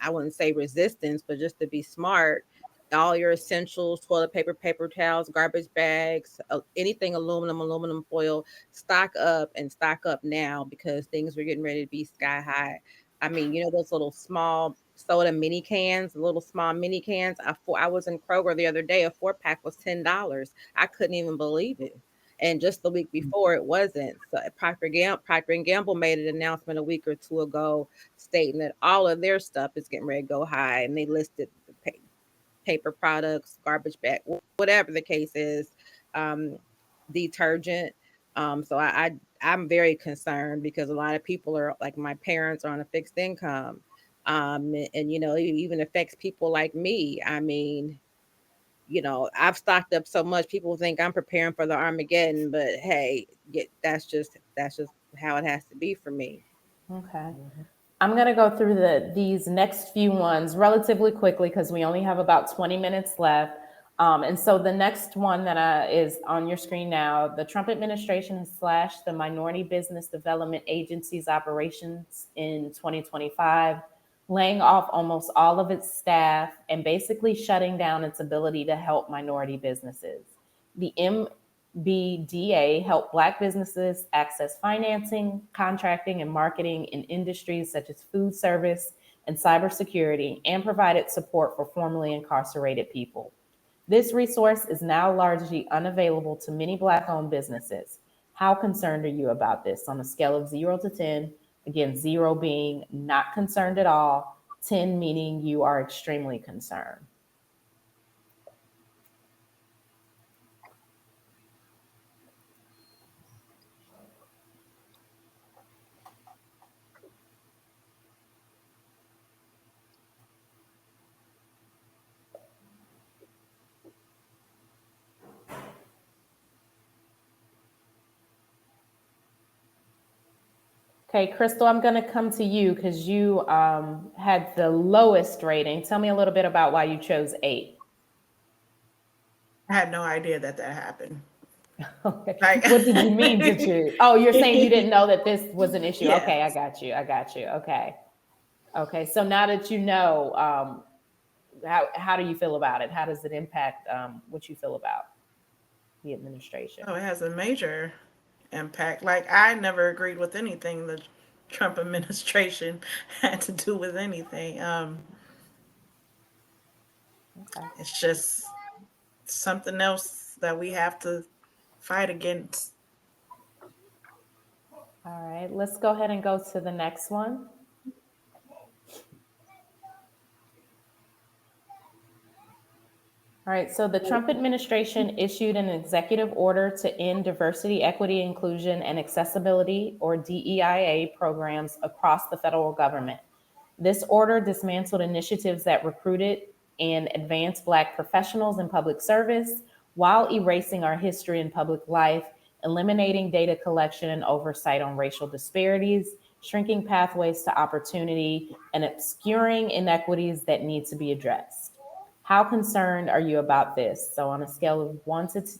I wouldn't say resistance, but just to be smart, all your essentials, toilet paper, paper towels, garbage bags, anything aluminum foil, stock up and stock up now because things were getting ready to be sky high. I mean, those little small soda mini cans, little small mini cans. I was in Kroger the other day. A 4-pack was $10. I couldn't even believe it. And just the week before, it wasn't. So Procter and Gamble made an announcement a week or two ago stating that all of their stuff is getting ready to go high, and they listed the paper products, garbage bag, whatever the case is, um, detergent. So I'm very concerned because a lot of people are like my parents are on a fixed income. And it even affects people like me. I mean, I've stocked up so much people think I'm preparing for the Armageddon, but hey, that's just how it has to be for me. Okay. I'm going to go through these next few ones relatively quickly because we only have about 20 minutes left. And so the next one that is on your screen now, the Trump administration has slashed the Minority Business Development Agency's operations in 2025, laying off almost all of its staff and basically shutting down its ability to help minority businesses. The BDA help Black businesses access financing, contracting, and marketing in industries such as food service and cybersecurity, and provided support for formerly incarcerated people. This resource is now largely unavailable to many Black-owned businesses. How concerned are you about this on a scale of 0 to 10? Again, 0 being not concerned at all, 10 meaning you are extremely concerned. Okay, Crystal, I'm going to come to you because you had the lowest rating. Tell me a little bit about why you chose 8. I had no idea that happened. Okay. Like, What did you mean to choose? Oh, you're saying you didn't know that this was an issue. Yes. Okay, I got you. Okay. So now that you know, how do you feel about it? How does it impact what you feel about the administration? Oh, it has a major impact. Like, I never agreed with anything the Trump administration had to do with anything. Okay. It's just something else that we have to fight against. All right, let's go ahead and go to the next one. All right, so the Trump administration issued an executive order to end diversity, equity, inclusion, and accessibility, or DEIA, programs across the federal government. This order dismantled initiatives that recruited and advanced Black professionals in public service while erasing our history in public life, eliminating data collection and oversight on racial disparities, shrinking pathways to opportunity, and obscuring inequities that need to be addressed. How concerned are you about this? So on a scale of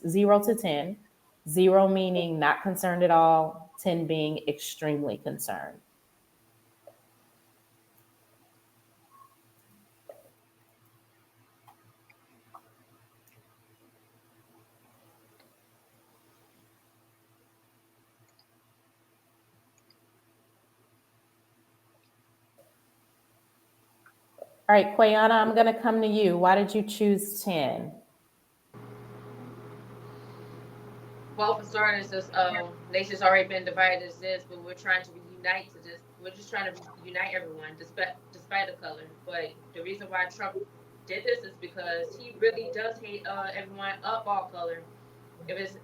0 to 10, 0 meaning not concerned at all, 10 being extremely concerned. All right, Quayana, I'm going to come to you. Why did you choose 10? Well, for starters, this nation's already been divided as this, but we're trying to reunite to this. We're just trying to unite everyone, despite the color. But the reason why Trump did this is because he really does hate everyone of all color. If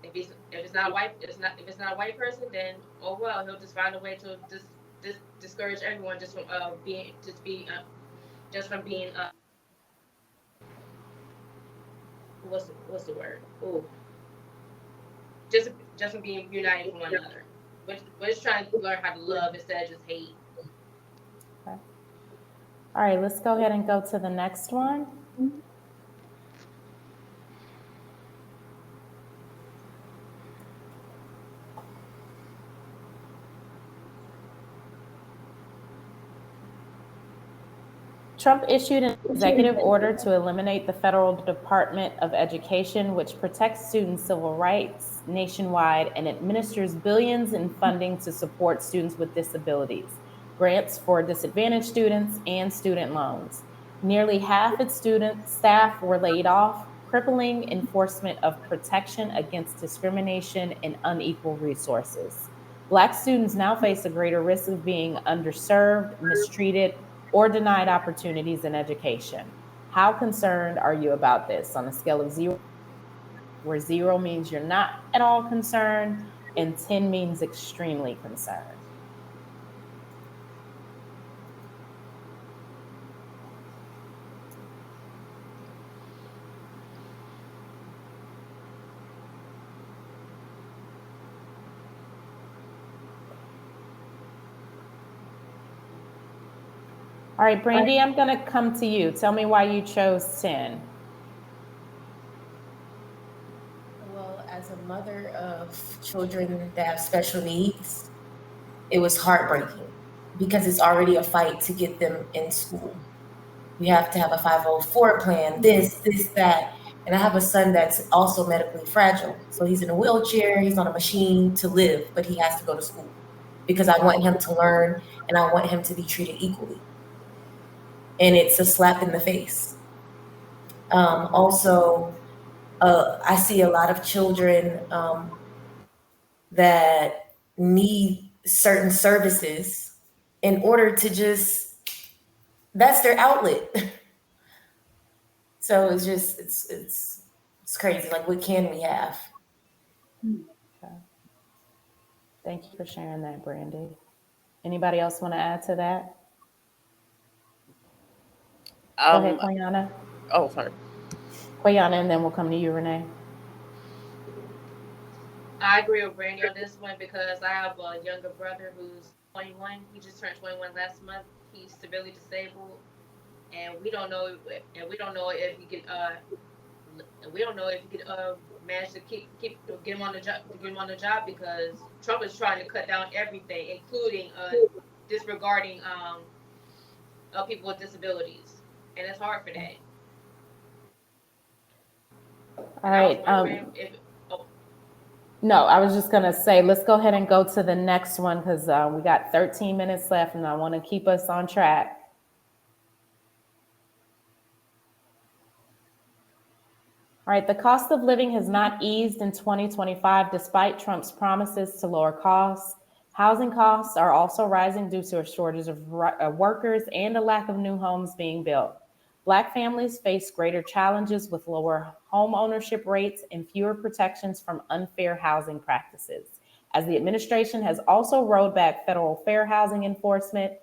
it's not white, if it's not a white person, then oh well, he'll just find a way to discourage everyone just from being what's the word? Ooh, just from being united with one another. We're just trying to learn how to love instead of just hate. Okay. All right, let's go ahead and go to the next one. Trump issued an executive order to eliminate the Federal Department of Education, which protects students' civil rights nationwide and administers billions in funding to support students with disabilities, grants for disadvantaged students, and student loans. Nearly half its student staff were laid off, crippling enforcement of protection against discrimination and unequal resources. Black students now face a greater risk of being underserved, mistreated, or denied opportunities in education. How concerned are you about this on a scale of 0, where 0 means you're not at all concerned and 10 means extremely concerned? All right, Brandy, I'm going to come to you. Tell me why you chose 10. Well, as a mother of children that have special needs, it was heartbreaking because it's already a fight to get them in school. We have to have a 504 plan, this, that. And I have a son that's also medically fragile. So he's in a wheelchair, he's on a machine to live, but he has to go to school because I want him to learn and I want him to be treated equally. And it's a slap in the face. Also, I see a lot of children that need certain services in order to just, that's their outlet. So it's just, it's crazy. Like, what can we have? Okay. Thank you for sharing that, Brandy. Anybody else want to add to that? Go ahead, Quayana. Oh, sorry. Quayana, and then we'll come to you, Renee. I agree with Brandy on this one because I have a younger brother who's 21. He just turned 21 last month. He's severely disabled, and we don't know if he could manage to get him on the job because Trump is trying to cut down everything, including disregarding people with disabilities, and it's hard for that. All right. No, I was just going to say, let's go ahead and go to the next one because we got 13 minutes left and I want to keep us on track. All right, the cost of living has not eased in 2025 despite Trump's promises to lower costs. Housing costs are also rising due to a shortage of workers and a lack of new homes being built. Black families face greater challenges with lower home ownership rates and fewer protections from unfair housing practices. As the administration has also rolled back federal fair housing enforcement,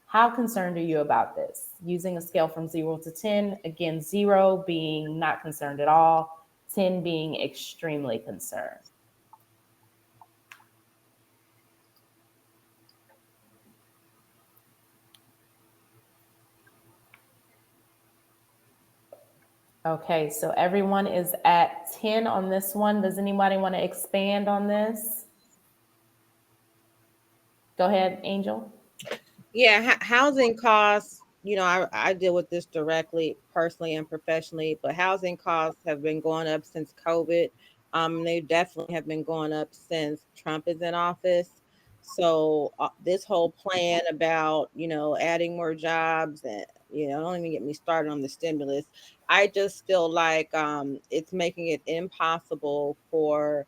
how concerned are you about this? Using a scale from 0 to 10, again, 0 being not concerned at all, 10 being extremely concerned. Okay, so everyone is at 10 on this one. Does anybody want to expand on this? Go ahead, Angel. Yeah, housing costs, I deal with this directly, personally and professionally, but housing costs have been going up since COVID. They definitely have been going up since Trump is in office. So this whole plan about, adding more jobs and, don't even get me started on the stimulus. I just feel like it's making it impossible for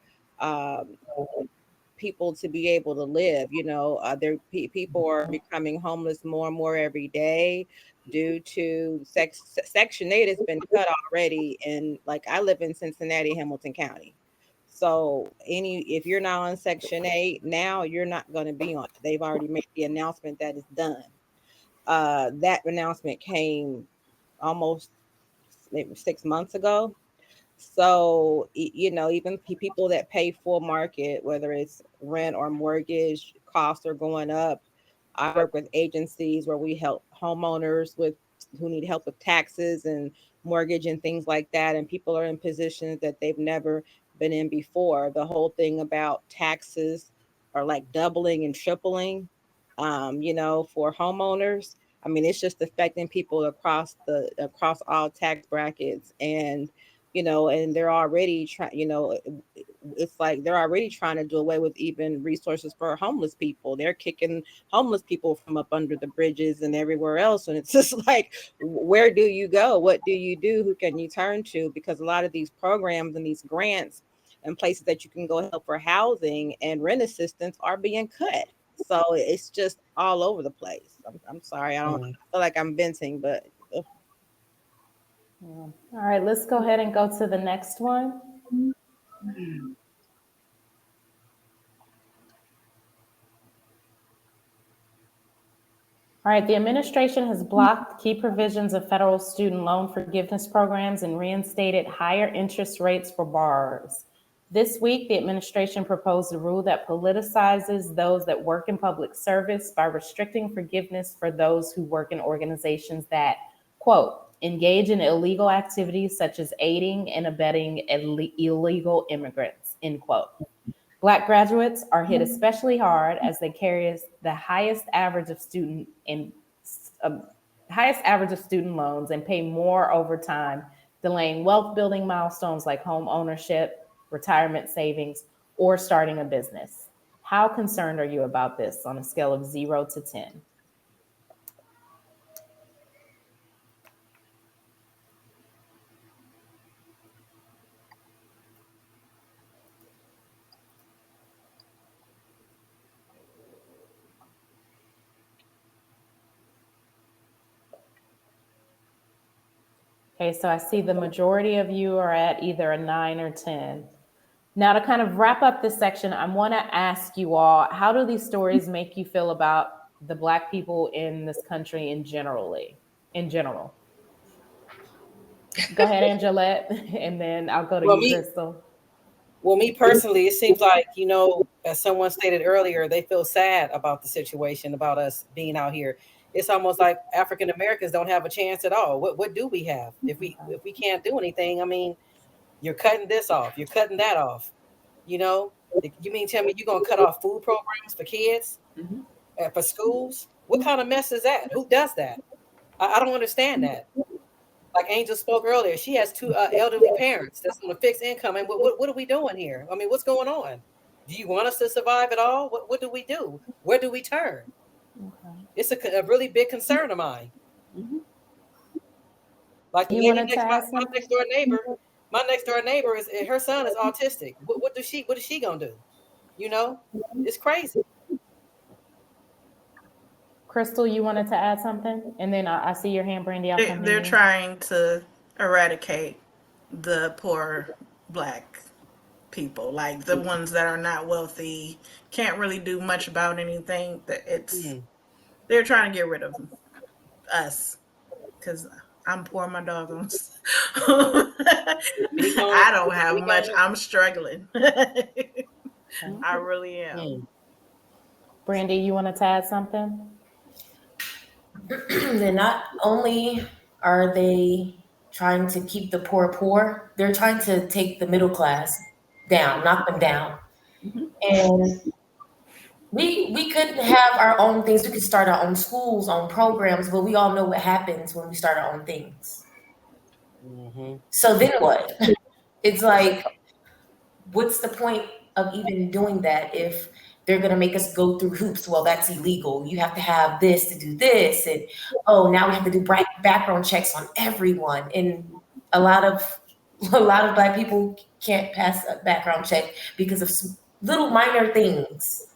people to be able to live. People are becoming homeless more and more every day due to Section 8 has been cut already. And like, I live in Cincinnati, Hamilton County. So if you're not on Section 8 now, you're not going to be on it. They've already made the announcement that it's done. That announcement came almost maybe 6 months ago. So, even people that pay full market, whether it's rent or mortgage, costs are going up. I work with agencies where we help homeowners who need help with taxes and mortgage and things like that. And people are in positions that they've never been in before. The whole thing about taxes are like doubling and tripling, for homeowners. I mean, it's just affecting people across all tax brackets, and and they're already trying. It's like they're already trying to do away with even resources for homeless people. They're kicking homeless people from up under the bridges and everywhere else, and it's just like, where do you go? What do you do? Who can you turn to? Because a lot of these programs and these grants and places that you can go help for housing and rent assistance are being cut. So it's just all over the place. I'm sorry. I don't feel like I'm venting, but. Yeah. All right, let's go ahead and go to the next one. All right, the administration has blocked key provisions of federal student loan forgiveness programs and reinstated higher interest rates for borrowers. This week, the administration proposed a rule that politicizes those that work in public service by restricting forgiveness for those who work in organizations that, quote, engage in illegal activities such as aiding and abetting illegal immigrants, end quote. Black graduates are hit especially hard as they carry the highest average of student loans and pay more over time, delaying wealth building milestones like home ownership, retirement savings, or starting a business. How concerned are you about this on a scale of 0 to 10? Okay, so I see the majority of you are at either a 9 or 10. Now, to kind of wrap up this section, I want to ask you all, how do these stories make you feel about the Black people in this country in general? Go ahead, Angelette, and then I'll go to you, Crystal. Well, me personally, it seems like, as someone stated earlier, they feel sad about the situation, about us being out here. It's almost like African Americans don't have a chance at all. What do we have if we can't do anything? I mean, you're cutting this off, you're cutting that off. You mean tell me you're gonna cut off food programs for kids, for schools? What kind of mess is that? Who does that? I don't understand that. Like Angel spoke earlier, she has two elderly parents that's on a fixed income. And what are we doing here? I mean, what's going on? Do you want us to survive at all? What do we do? Where do we turn? Okay. It's a really big concern of mine. Like my next door neighbor. My next door neighbor her son is autistic. What is she gonna do? It's crazy. Crystal, you wanted to add something? And then I see your hand, Brandy. They're trying to eradicate the poor Black people, like the ones that are not wealthy, can't really do much about anything. They're trying to get rid of us because I'm poor, my doggos. I don't have much. I'm struggling. I really am. Brandy, you wanted to add something? Then not only are they trying to keep the poor, they're trying to take the middle class down, knock them down. And we could have our own things. We could start our own schools, own programs, but we all know what happens when we start our own things. So then what? It's like, what's the point of even doing that if they're going to make us go through hoops? Well, that's illegal. You have to have this to do this. And, now we have to do background checks on everyone. And a lot of Black people can't pass a background check because of some little minor things.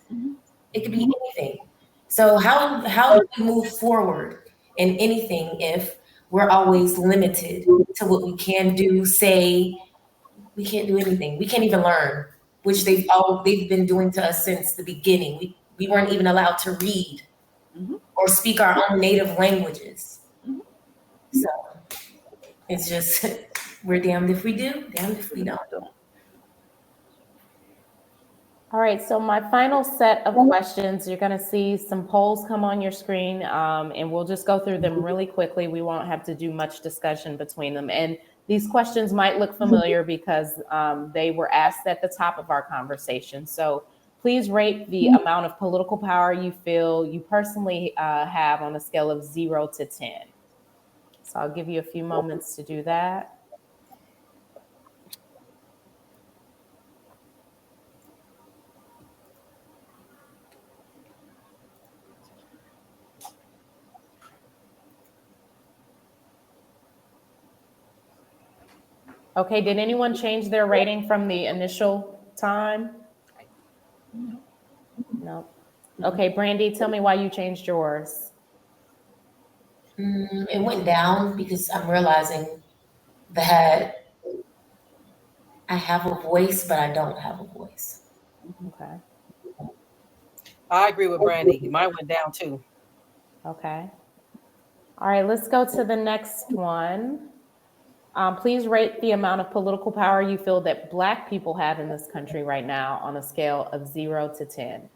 It could be anything. So how do we move forward in anything if we're always limited to what we can do, say? We can't do anything. We can't even learn, which they've been doing to us since the beginning. We weren't even allowed to read or speak our own native languages. So it's just we're damned if we do, damned if we don't. All right, so my final set of questions, you're going to see some polls come on your screen, and we'll just go through them really quickly. We won't have to do much discussion between them. And these questions might look familiar because they were asked at the top of our conversation. So please rate the amount of political power you feel you personally have on a scale of 0 to 10. So I'll give you a few moments to do that. Okay, did anyone change their rating from the initial time? No. Okay, Brandy, tell me why you changed yours. It went down because I'm realizing that I have a voice, but I don't have a voice. Okay. I agree with Brandy. Mine went down too. Okay. All right, let's go to the next one. Please rate the amount of political power you feel that Black people have in this country right now on a scale of 0 to 10.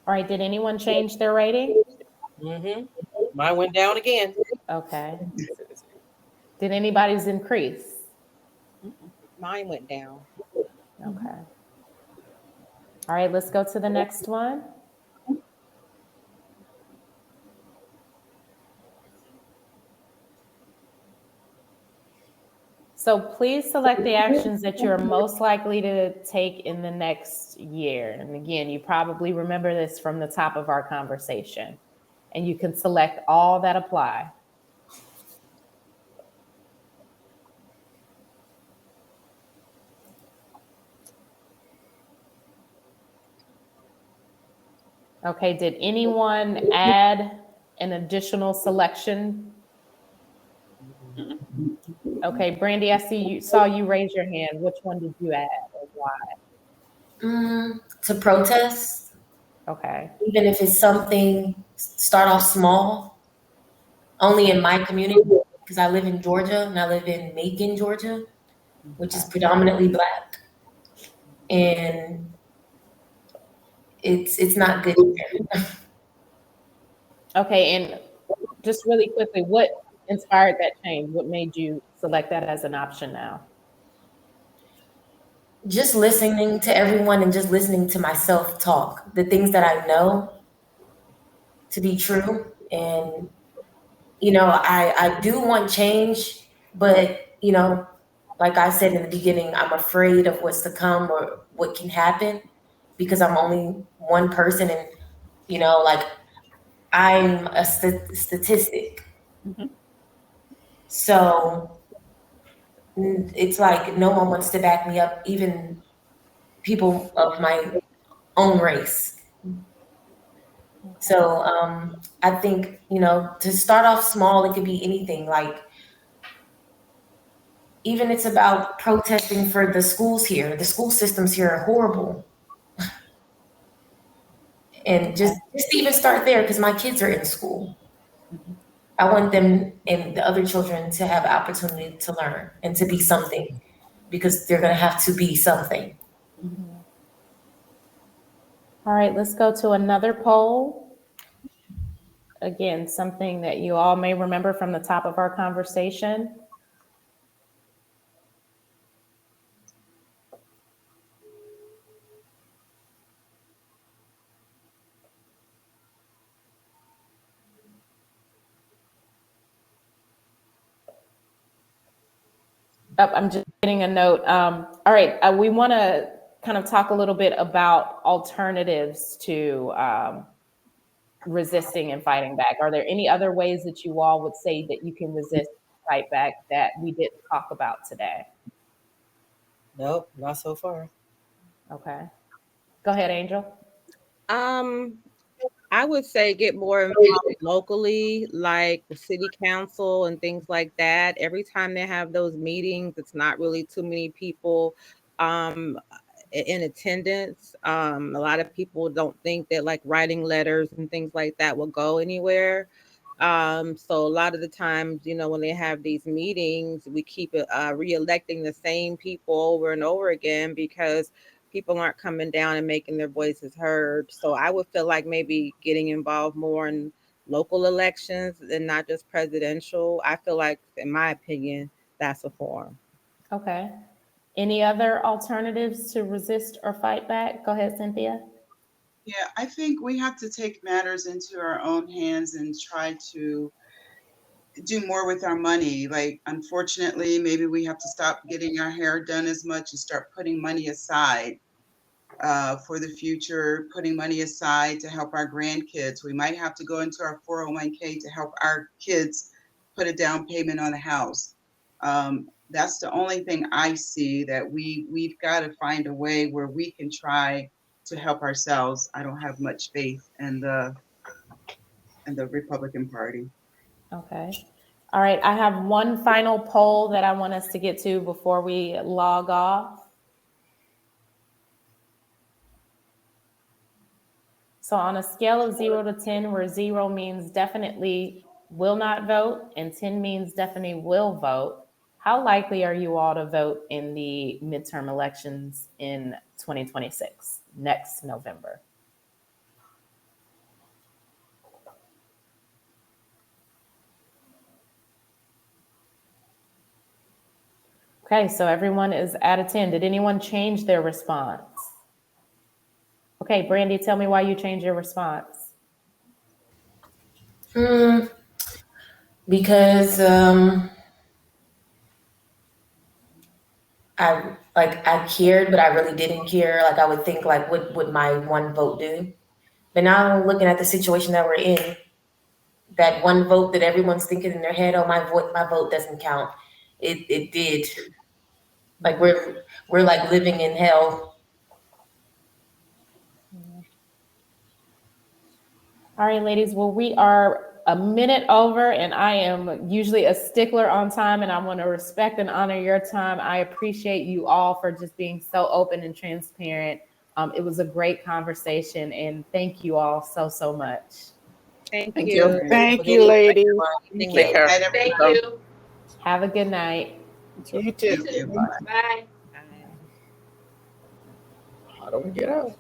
All right, did anyone change their rating? Mm-hmm. Mine went down again. Okay. Did anybody's increase? Mine went down. Okay. All right, let's go to the next one. So please select the actions that you're most likely to take in the next year. And again, you probably remember this from the top of our conversation. And you can select all that apply. Okay, did anyone add an additional selection? Okay, Brandy, I saw you raise your hand. Which one did you add or why? To protest. Okay. Even if it's something, start off small, only in my community, because I live in Georgia and I live in Macon, Georgia, which is predominantly Black. And it's not good here. Okay, and just really quickly, what inspired that change? What made you select that as an option now? Just listening to everyone and just listening to myself talk, the things that I know to be true. And, I do want change, but, like I said in the beginning, I'm afraid of what's to come or what can happen because I'm only one person and, like I'm a statistic. Mm-hmm. So it's like no one wants to back me up, even people of my own race. So I think, to start off small, it could be anything. Like, even it's about protesting for the schools here. The school systems here are horrible. And just even start there because my kids are in school. I want them and the other children to have opportunity to learn and to be something because they're going to have to be something. All right, let's go to another poll. Again, something that you all may remember from the top of our conversation. Oh, I'm just getting a note. All right, we want to kind of talk a little bit about alternatives to resisting and fighting back. Are there any other ways that you all would say that you can resist, fight back that we didn't talk about today? Nope, not so far. Okay. Go ahead, Angel. I would say get more involved locally, like the city council and things like that. Every time they have those meetings, it's not really too many people in attendance. A lot of people don't think that like writing letters and things like that will go anywhere. So a lot of the times, you know, when they have these meetings, we keep re-electing the same people over and over again because people aren't coming down and making their voices heard. So I would feel like maybe getting involved more in local elections and not just presidential. I feel like, in my opinion, that's a form. Okay. Any other alternatives to resist or fight back? Go ahead, Cynthia. Yeah, I think we have to take matters into our own hands and try to do more with our money. Like, unfortunately, maybe we have to stop getting our hair done as much and start putting money aside for the future, putting money aside to help our grandkids. We might have to go into our 401k to help our kids put a down payment on a house. That's the only thing I see, that we've got to find a way where we can try to help ourselves. I don't have much faith in the Republican Party. Okay. All right. I have one final poll that I want us to get to before we log off. So on a scale of 0 to 10, where 0 means definitely will not vote and 10 means definitely will vote, how likely are you all to vote in the midterm elections in 2026, next November? Okay, so everyone is at a 10. Did anyone change their response? Okay, Brandy, tell me why you changed your response. Because I cared, but I really didn't care. Like I would think like, what would my one vote do? But now looking at the situation that we're in, that one vote that everyone's thinking in their head, oh, my vote doesn't count. It did. Like we're like living in hell. All right, ladies. Well, we are a minute over, and I am usually a stickler on time, and I want to respect and honor your time. I appreciate you all for just being so open and transparent. It was a great conversation, and thank you all so much. Thank Thank you. you. Thank you, ladies. Thank Take you. care. Thank you. Have a good night. You too. Thank you. Bye. How do we get out?